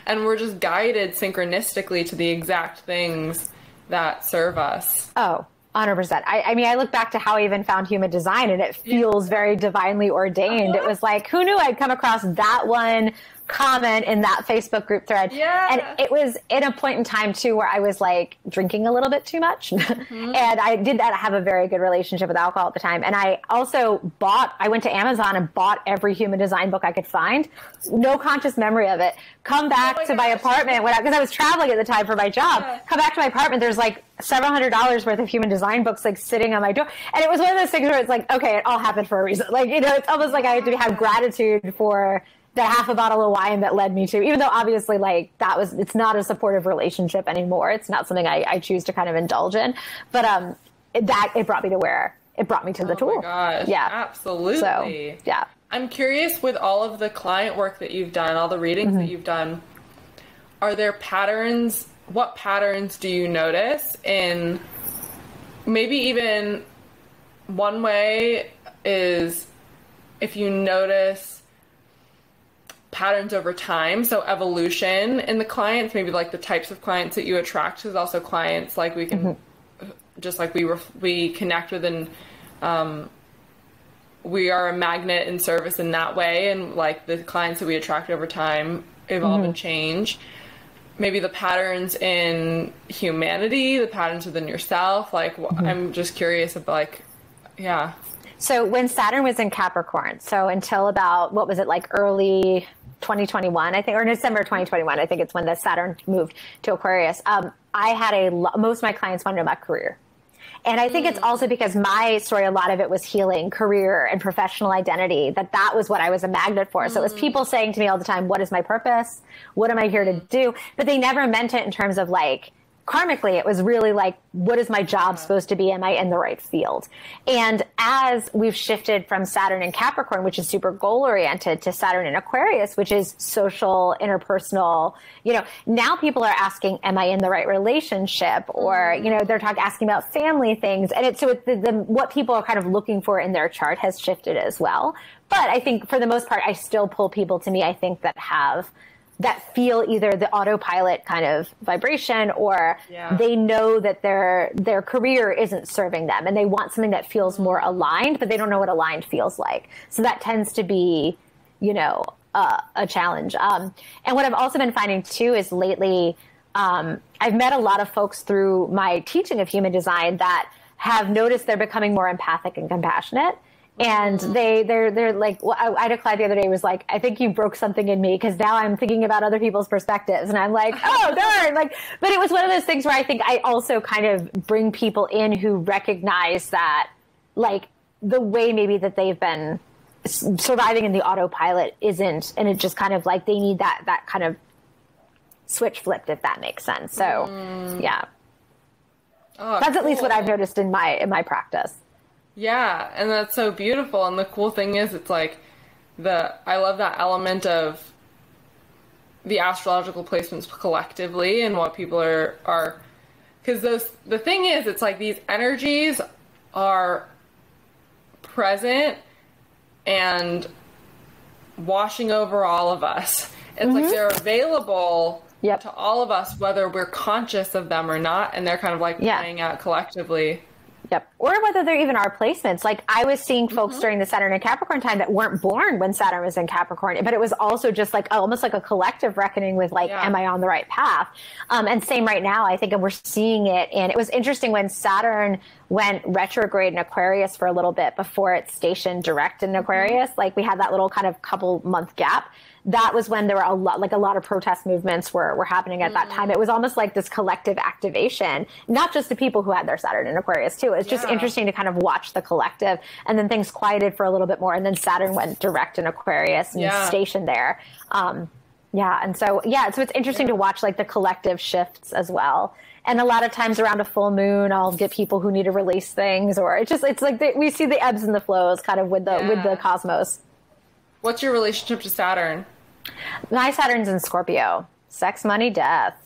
And we're just guided synchronistically to the exact things that serve us.
Oh, 100%. I mean, I look back to how I even found human design, and it feels very divinely ordained. It was like, who knew I'd come across that one comment in that Facebook group thread? And it was in a point in time too where I was like drinking a little bit too much. And I did not have a very good relationship with alcohol at the time. And I also I went to Amazon and bought every human design book I could find. No conscious memory of it. Come back to my apartment because I was traveling at the time for my job. Come back to my apartment. There's like several $100s worth of human design books like sitting on my door. And it was one of those things where it's like, okay, it all happened for a reason. Like, you know, it's almost like I had to have gratitude for the half a bottle of wine that led me to, even though obviously like it's not a supportive relationship anymore. It's not something I choose to kind of indulge in, but it brought me to where it brought me to the tool.
Oh my gosh.
Yeah,
absolutely.
So, yeah.
I'm curious, with all of the client work that you've done, all the readings that you've done, are there patterns? What patterns do you notice in, maybe even one way is if you notice patterns over time, so evolution in the clients, maybe like the types of clients that you attract. There's also clients like we can just like we connect with, and we are a magnet in service in that way, and like the clients that we attract over time evolve and change. Maybe the patterns in humanity, the patterns within yourself, like I'm just curious about like,
So when Saturn was in Capricorn, so until about, what was it, like early 2021, I think, or December 2021, I think it's when the Saturn moved to Aquarius. I had most of my clients wanted to know about career. And I think it's also because my story, a lot of it was healing career and professional identity, that was what I was a magnet for. So it was people saying to me all the time, what is my purpose? What am I here to do? But they never meant it in terms of like, karmically, it was really like, what is my job supposed to be? Am I in the right field? And as we've shifted from Saturn in Capricorn, which is super goal oriented, to Saturn in Aquarius, which is social, interpersonal, you know, now people are asking, am I in the right relationship? Or, you know, they're asking about family things. And what people are kind of looking for in their chart has shifted as well. But I think for the most part, I still pull people to me, I think, that feel either the autopilot kind of vibration, or they know that their career isn't serving them and they want something that feels more aligned, but they don't know what aligned feels like. So that tends to be, you know, a challenge. And what I've also been finding too is lately, I've met a lot of folks through my teaching of human design that have noticed they're becoming more empathic and compassionate. And they're like, well, Ida Clyde the other day was like, I think you broke something in me because now I'm thinking about other people's perspectives. And I'm like, oh, darn. Like, but it was one of those things where I think I also kind of bring people in who recognize that, like, the way maybe that they've been surviving in the autopilot isn't, and it just kind of like, they need that kind of switch flipped, if that makes sense. So, yeah.
Oh,
That's at least what I've
cool.
noticed in my practice.
Yeah, and that's so beautiful. And the cool thing is, it's like I love that element of the astrological placements collectively and what people are, because the thing is, it's like these energies are present and washing over all of us. It's like they're available to all of us, whether we're conscious of them or not, and they're kind of like playing out collectively.
Yep. Or whether they're even our placements. Like I was seeing folks during the Saturn and Capricorn time that weren't born when Saturn was in Capricorn, but it was also just like almost like a collective reckoning with like, am I on the right path? And same right now, I think, and we're seeing it. And it was interesting when Saturn went retrograde in Aquarius for a little bit before it stationed direct in Aquarius. Like we had that little kind of couple month gap. That was when there were a lot of protest movements were happening at that time. It was almost like this collective activation, not just the people who had their Saturn in Aquarius too. It's just interesting to kind of watch the collective, and then things quieted for a little bit more, and then Saturn went direct in Aquarius and stationed there. And so it's interesting to watch like the collective shifts as well. And a lot of times around a full moon, I'll get people who need to release things, or it's like we see the ebbs and the flows kind of with the cosmos.
What's your relationship to Saturn?
My Saturn's in Scorpio. Sex, money, death.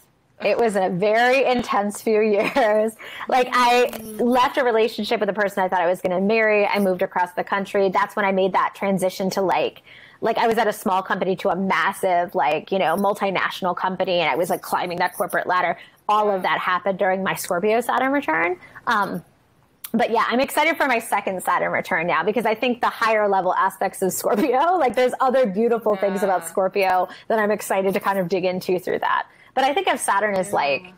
It was a very intense few years. Like I left a relationship with a person I thought I was going to marry. I moved across the country. That's when I made that transition to like I was at a small company to a massive, multinational company. And I was like climbing that corporate ladder. All of that happened during my Scorpio Saturn return. But yeah, I'm excited for my second Saturn return now, because I think the higher level aspects of Scorpio, like there's other beautiful things about Scorpio that I'm excited to kind of dig into through that. But I think of Saturn as like,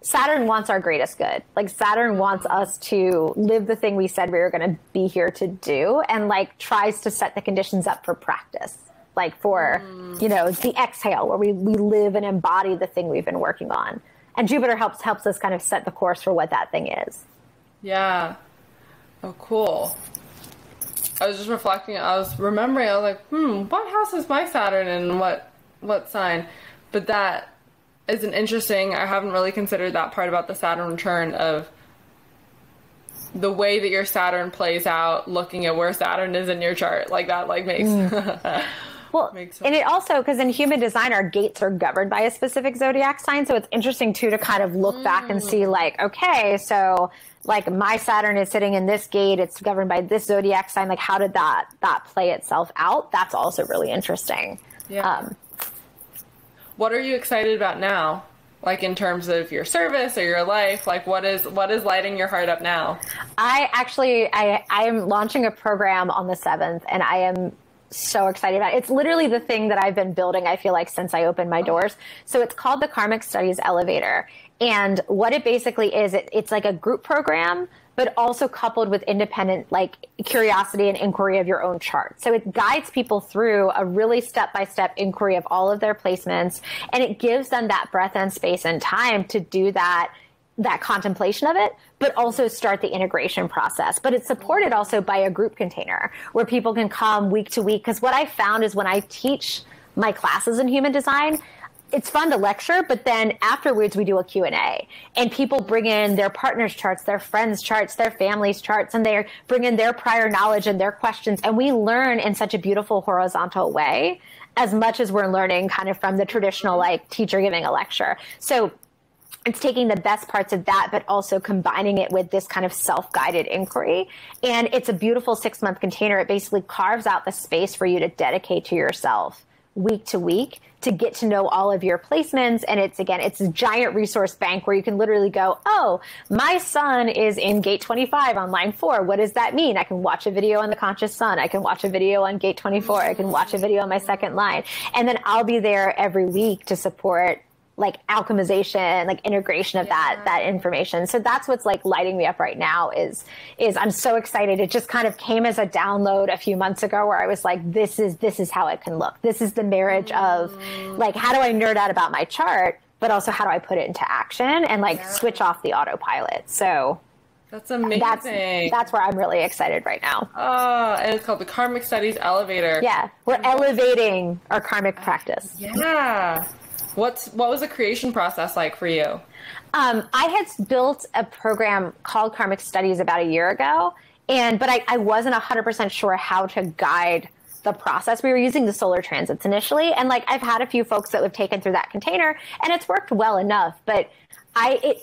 Saturn wants our greatest good. Like Saturn wants us to live the thing we said we were going to be here to do, and like tries to set the conditions up for practice. Like for, the exhale where we live and embody the thing we've been working on. And Jupiter helps us kind of set the course for what that thing is.
Yeah. Oh, cool. I was just reflecting. I was remembering. I was like, what house is my Saturn in? What sign? But that is an interesting. I haven't really considered that part about the Saturn return, of the way that your Saturn plays out, looking at where Saturn is in your chart. Like that, makes.
Well, and it also, because in human design, our gates are governed by a specific zodiac sign. So it's interesting, too, to kind of look back and see, like, okay, so, like, my Saturn is sitting in this gate. It's governed by this zodiac sign. Like, how did that play itself out? That's also really interesting.
Yeah. What are you excited about now? Like, in terms of your service or your life? Like, what is lighting your heart up now? I am launching a program on the 7th, and I am so excited about it. It's literally the thing that I've been building, I feel like, since I opened my doors. So it's called the Karmic Studies Elevator. And what it basically is, it's like a group program, but also coupled with independent, like, curiosity and inquiry of your own chart. So it guides people through a really step-by-step inquiry of all of their placements. And it gives them that breath and space and time to do that contemplation of it, but also start the integration process. But it's supported also by a group container where people can come week to week. Because what I found is when I teach my classes in human design, it's fun to lecture, but then afterwards we do a Q&A, and people bring in their partner's charts, their friends' charts, their family's charts, and they bring in their prior knowledge and their questions. And we learn in such a beautiful horizontal way, as much as we're learning kind of from the traditional, like, teacher giving a lecture. So it's taking the best parts of that, but also combining it with this kind of self-guided inquiry. And it's a beautiful 6-month container. It basically carves out the space for you to dedicate to yourself week to week to get to know all of your placements. And it's a giant resource bank where you can literally go, oh, my sun is in gate 25 on line 4. What does that mean? I can watch a video on the conscious sun. I can watch a video on gate 24. I can watch a video on my second line. And then I'll be there every week to support, like, alchemization, like integration of that information. So that's what's, like, lighting me up right now is I'm so excited. It just kind of came as a download a few months ago where I was like, this is how it can look. This is the marriage of, like, how do I nerd out about my chart, but also how do I put it into action and, like, switch off the autopilot. So that's amazing.
That's where I'm really excited right now.
Oh, and it's called the Karmic Studies Elevator.
Yeah. We're elevating our karmic practice.
Yeah. what was the creation process like for you?
I had built a program called Karmic Studies about a year ago, but I wasn't 100% sure how to guide the process. We were using the solar transits initially, and like I've had a few folks that have taken through that container, and it's worked well enough. But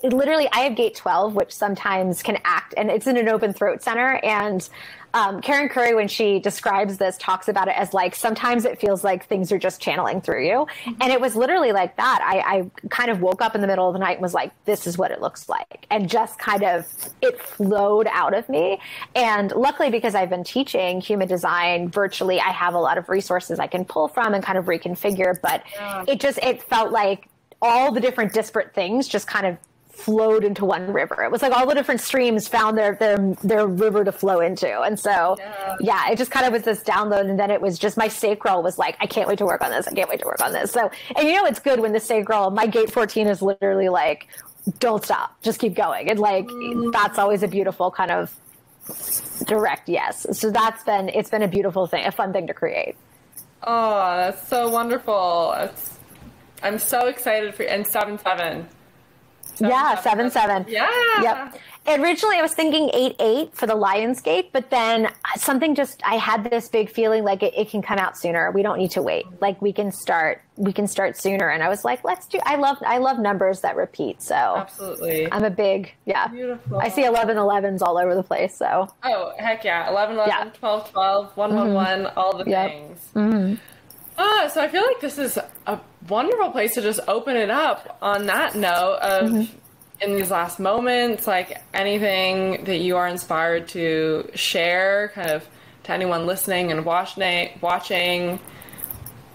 literally, I have gate 12, which sometimes can act, and it's in an open throat center. And Karen Curry, when she describes this, talks about it as like, sometimes it feels like things are just channeling through you. And it was literally like that. I kind of woke up in the middle of the night and was like, this is what it looks like. And just kind of, it flowed out of me. And luckily, because I've been teaching human design virtually, I have a lot of resources I can pull from and kind of reconfigure. But it felt like all the different disparate things just kind of flowed into one river. It was like all the different streams found their river to flow into. And so, it just kind of was this download. And then it was just, my sacral was like, I can't wait to work on this. I can't wait to work on this. So, and it's good when the sacral, my gate 14 is literally like, don't stop, just keep going. And like, that's always a beautiful kind of direct yes. So it's been a beautiful thing, a fun thing to create.
Oh, that's so wonderful. I'm so excited for you. And 7-7.
7-7.
Yeah.
Yep. Originally, I was thinking 8-8 for the Lionsgate, but then I had this big feeling like it can come out sooner. We don't need to wait. Like we can start sooner. And I was like, I love numbers that repeat. So
absolutely.
I'm a big,
Beautiful.
I see 11-11s all over the place. So.
Oh, heck yeah. 11-11, 12-12, 1-1-1, all the things.
Mm-hmm.
So I feel like this is a wonderful place to just open it up on that note of in these last moments, like anything that you are inspired to share kind of to anyone listening and watching,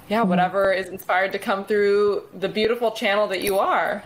whatever is inspired to come through the beautiful channel that you are.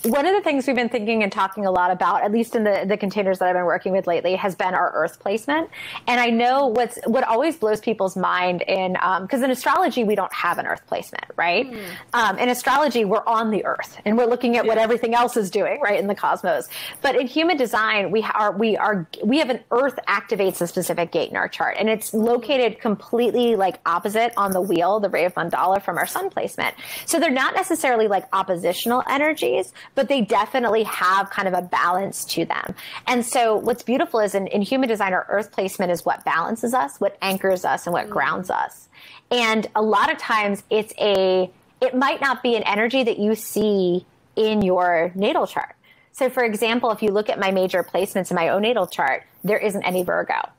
One of the things we've been thinking and talking a lot about, at least in the containers that I've been working with lately, has been our earth placement. And I know what always blows people's mind because in astrology, we don't have an earth placement, right? In astrology, we're on the earth and we're looking at what everything else is doing, right, in the cosmos. But in human design, we have an earth activates a specific gate in our chart. And it's located completely like opposite on the wheel, the ray of mandala from our sun placement. So they're not necessarily like oppositional energies, but they definitely have kind of a balance to them. And so what's beautiful is in human design, our earth placement is what balances us, what anchors us, and what grounds us. And a lot of times it might not be an energy that you see in your natal chart. So for example, if you look at my major placements in my own natal chart, there isn't any Virgo.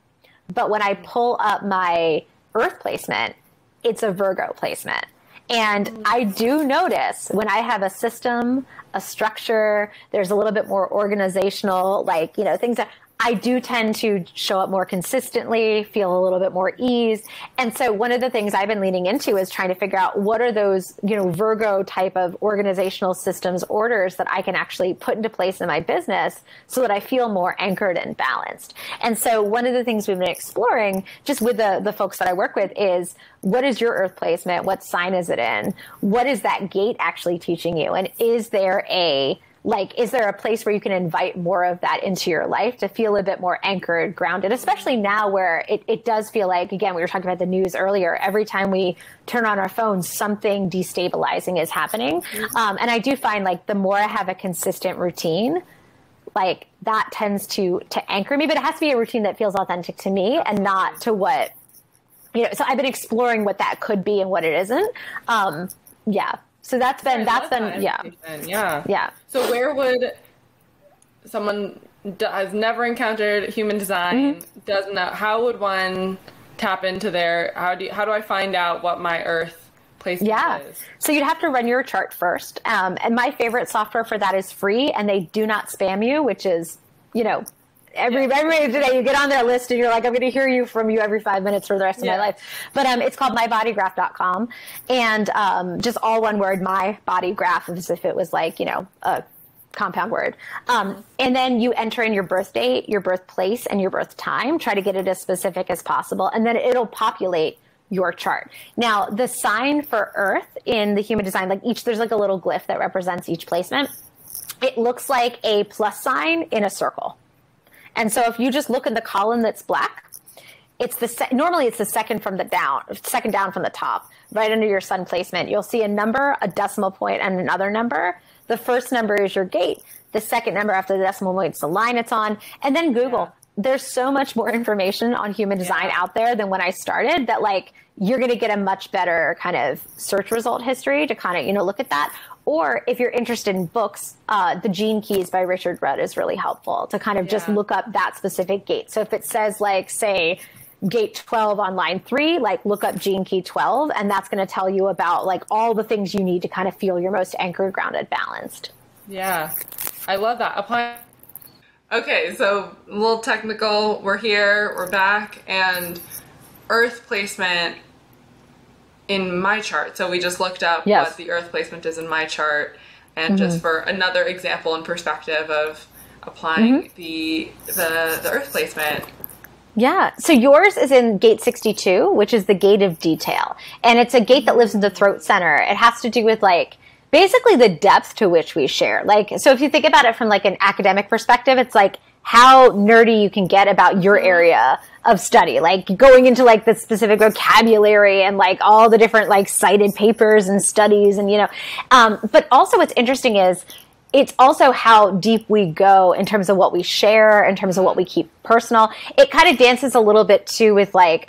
But when I pull up my earth placement, it's a Virgo placement. And I do notice when I have a system, a structure, there's a little bit more organizational, things that I do tend to show up more consistently, feel a little bit more ease. And so one of the things I've been leaning into is trying to figure out what are those, Virgo type of organizational systems orders that I can actually put into place in my business so that I feel more anchored and balanced. And so one of the things we've been exploring just with the folks that I work with is, what is your earth placement? What sign is it in? What is that gate actually teaching you? And is there a place where you can invite more of that into your life to feel a bit more anchored, grounded, especially now where it does feel like, again, we were talking about the news earlier, every time we turn on our phones, something destabilizing is happening. And I do find the more I have a consistent routine, that tends to anchor me, but it has to be a routine that feels authentic to me and not to what, so I've been exploring what that could be and what it isn't. So that's been.
So where would someone has never encountered human design, doesn't know, how would one tap into how do I find out what my earth placement is?
So you'd have to run your chart first. And my favorite software for that is free, and they do not spam you, which is, every today you get on their list and you're like, I'm going to hear from you every 5 minutes for the rest of my life. But it's called mybodygraph.com, and just all one word, my body graph, as if it was a compound word. And then you enter in your birth date, your birth place, and your birth time. Try to get it as specific as possible, and then it'll populate your chart. Now, the sign for Earth in the human design, there's a little glyph that represents each placement. It looks like a plus sign in a circle. And so if you just look in the column that's black, normally it's the second down from the top, right under your sun placement. You'll see a number, a decimal point, and another number. The first number is your gate. The second number after the decimal point is the line it's on. And then Google. Yeah. There's so much more information on human design out there than when I started that like you're going to get a much better kind of search result history to kind of, look at that. Or if you're interested in books, The Gene Keys by Richard Rudd is really helpful to kind of just look up that specific gate. So if it says like, say, gate 12 on line 3, like look up gene key 12, and that's going to tell you about like all the things you need to kind of feel your most anchored, grounded, balanced.
Yeah, I love that. Okay, so a little technical. We're here, we're back, and Earth placement in my chart. So we just looked up what the Earth placement is in my chart, and just for another example and perspective of applying the Earth placement.
Yeah. So yours is in gate 62, which is the gate of detail. And it's a gate that lives in the throat center. It has to do with like basically the depth to which we share. Like, so if you think about it from like an academic perspective, it's like how nerdy you can get about your area of study, like going into like the specific vocabulary and like all the different like cited papers and studies and, but also what's interesting is it's also how deep we go in terms of what we share, in terms of what we keep personal. It kind of dances a little bit too with like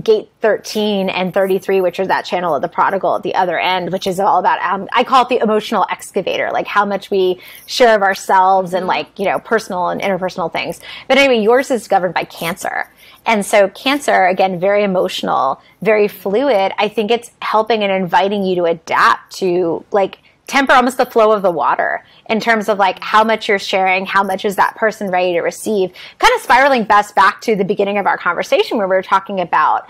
gate 13 and 33, which are that channel of the prodigal at the other end, which is all about, I call it the emotional excavator, like how much we share of ourselves and like, personal and interpersonal things. But anyway, yours is governed by Cancer. And so Cancer, again, very emotional, very fluid. I think it's helping and inviting you to adapt to like temper almost the flow of the water in terms of like how much you're sharing, how much is that person ready to receive, kind of spiraling best back to the beginning of our conversation where we were talking about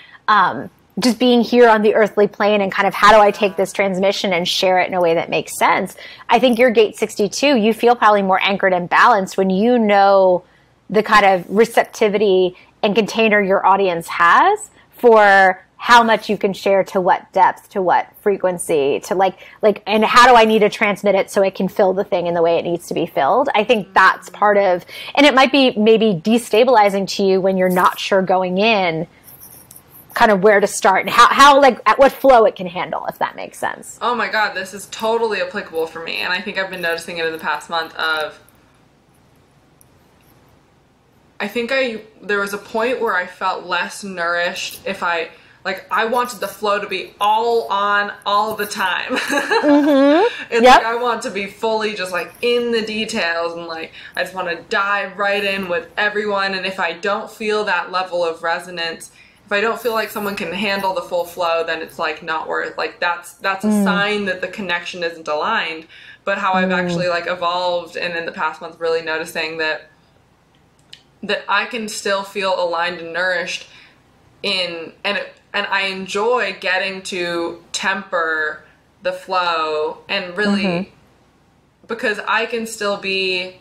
just being here on the earthly plane and kind of how do I take this transmission and share it in a way that makes sense. I think your gate 62, you feel probably more anchored and balanced when you know the kind of receptivity and container your audience has for how much you can share, to what depth, to what frequency, to like, and how do I need to transmit it so it can fill the thing in the way it needs to be filled? I think that's part of, and it might be maybe destabilizing to you when you're not sure going in kind of where to start and how like at what flow it can handle, if that makes sense.
Oh my God, this is totally applicable for me. And I think I've been noticing it in the past month there was a point where I felt less nourished if I wanted the flow to be all on all the time. It's like I want to be fully just like in the details and like I just want to dive right in with everyone. And if I don't feel that level of resonance, if I don't feel like someone can handle the full flow, then it's like not worth, like that's a sign that the connection isn't aligned. But how I've actually like evolved and in the past month really noticing that I can still feel aligned and nourished and I enjoy getting to temper the flow and really because I can still be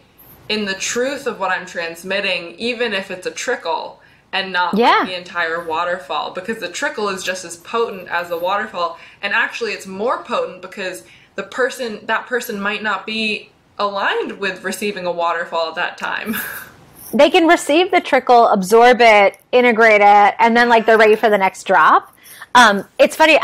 in the truth of what I'm transmitting, even if it's a trickle and not like the entire waterfall, because the trickle is just as potent as the waterfall. And actually it's more potent because that person might not be aligned with receiving a waterfall at that time.
They can receive the trickle, absorb it, integrate it, and then like they're ready for the next drop. It's funny.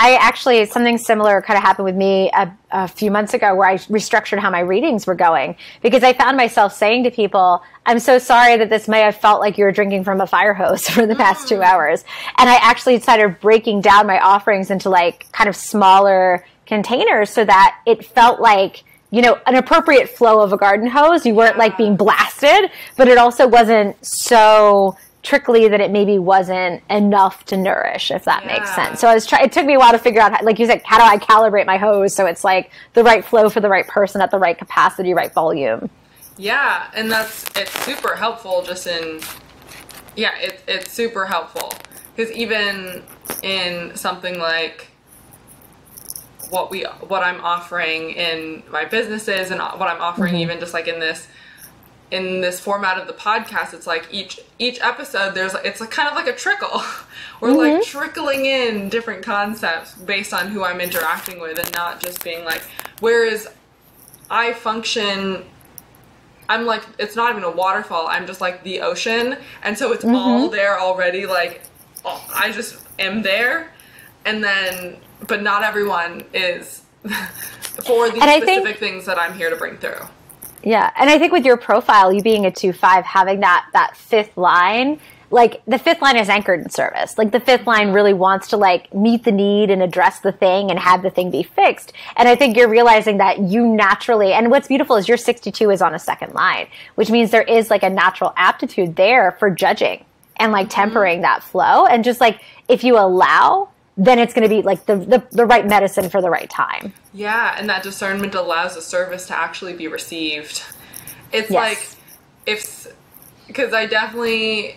Something similar kind of happened with me a few months ago where I restructured how my readings were going because I found myself saying to people, I'm so sorry that this may have felt like you were drinking from a fire hose for the past 2 hours. And I actually started breaking down my offerings into like kind of smaller containers so that it felt like, an appropriate flow of a garden hose. You weren't like being blasted, but it also wasn't so trickly that it maybe wasn't enough to nourish, if that makes sense. So it took me a while to figure out, how, like you said, how do I calibrate my hose so it's like the right flow for the right person at the right capacity, right volume.
Yeah, and it's super helpful it's super helpful because even in something like what I'm offering in my businesses and what I'm offering even just like in this format of the podcast, it's like each episode it's like kind of like a trickle. We're like trickling in different concepts based on who I'm interacting with and not just being like, whereas I function, I'm like, it's not even a waterfall, I'm just like the ocean, and so it's all there already like I just am there, and then, but not everyone is for these specific things that I'm here to bring through.
Yeah, and I think with your profile, you being a 2/5, having that fifth line, like the fifth line is anchored in service. Like the fifth line really wants to like meet the need and address the thing and have the thing be fixed. And I think you're realizing that you naturally, and what's beautiful is your 62 is on a second line, which means there is like a natural aptitude there for judging and like tempering that flow. And just like, if you allow, then it's going to be like the right medicine for the right time.
Yeah. And that discernment allows the service to actually be received. It's like, because I definitely,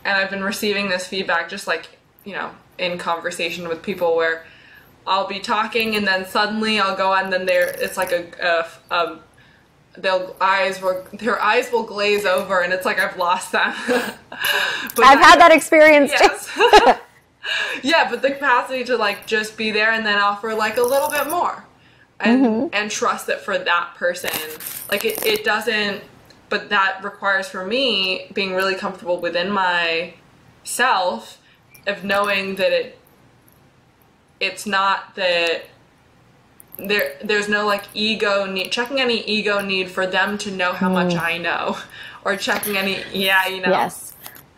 and I've been receiving this feedback just like, you know, in conversation with people where I'll be talking and then suddenly I'll go on, and then it's like their eyes will glaze over and it's like I've lost them. But
I've had that experience too.
Yeah, but the capacity to like just be there and then offer like a little bit more and trust that for that person, like it doesn't, but that requires for me being really comfortable within myself of knowing that it's not that there's no like ego need, checking any ego need for them to know how much I know, or checking any, Yes.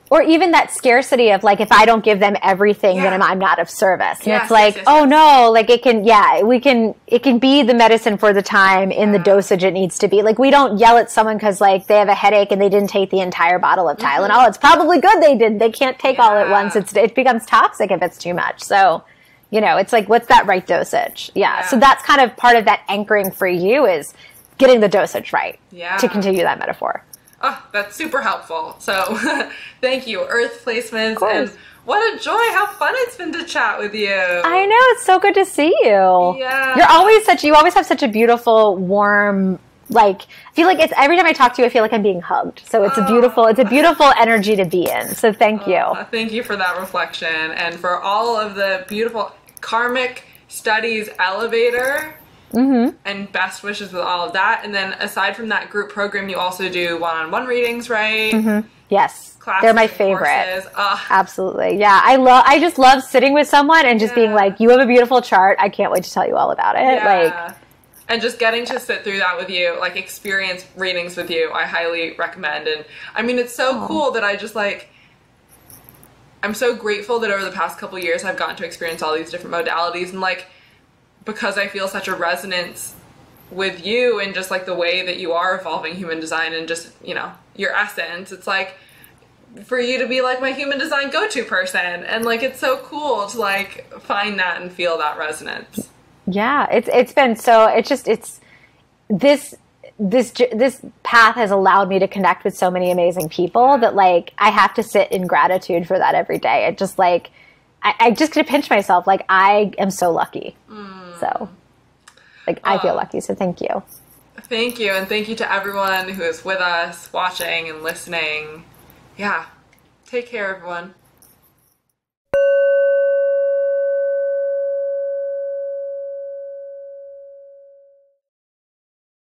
Or even that scarcity of like, if I don't give them everything, then I'm not of service. And it's like, no, like it can be the medicine for the time in the dosage it needs to be. Like we don't yell at someone because like they have a headache and they didn't take the entire bottle of Tylenol. It's probably good they didn't. They can't take all at once. It becomes toxic if it's too much. So, you know, it's like, what's that right dosage? Yeah. So that's kind of part of that anchoring for you, is getting the dosage right to continue that metaphor.
Oh, that's super helpful. So thank you, Earth Placements. And what a joy, how fun it's been to chat with you.
I know, it's so good to see you.
Yeah.
You always have such a beautiful, warm, like, I feel like it's, every time I talk to you, I feel like I'm being hugged. So it's a beautiful energy to be in. So thank you.
Thank you for that reflection, and for all of the beautiful karmic studies elevator. And best wishes with all of that. And then aside from that group program, you also do one-on-one readings, right?
Yes.
Classes,
they're my favorite.
Courses.
Absolutely. Yeah. I just love sitting with someone and just being like, you have a beautiful chart. I can't wait to tell you all about it.
Yeah. And just getting to sit through that with you, like experience readings with you, I highly recommend. And I mean, it's so cool that I just like, I'm so grateful that over the past couple of years, I've gotten to experience all these different modalities, and like, because I feel such a resonance with you and just like the way that you are evolving human design and just, you know, your essence. It's like for you to be like my human design go-to person, and like it's so cool to like find that and feel that resonance.
Yeah, it's been so, this path has allowed me to connect with so many amazing people that like I have to sit in gratitude for that every day. It just like I just get to pinch myself, like I am so lucky. So, like, I feel lucky, so thank you.
Thank you, and thank you to everyone who is with us, watching and listening. Yeah. Take care, everyone.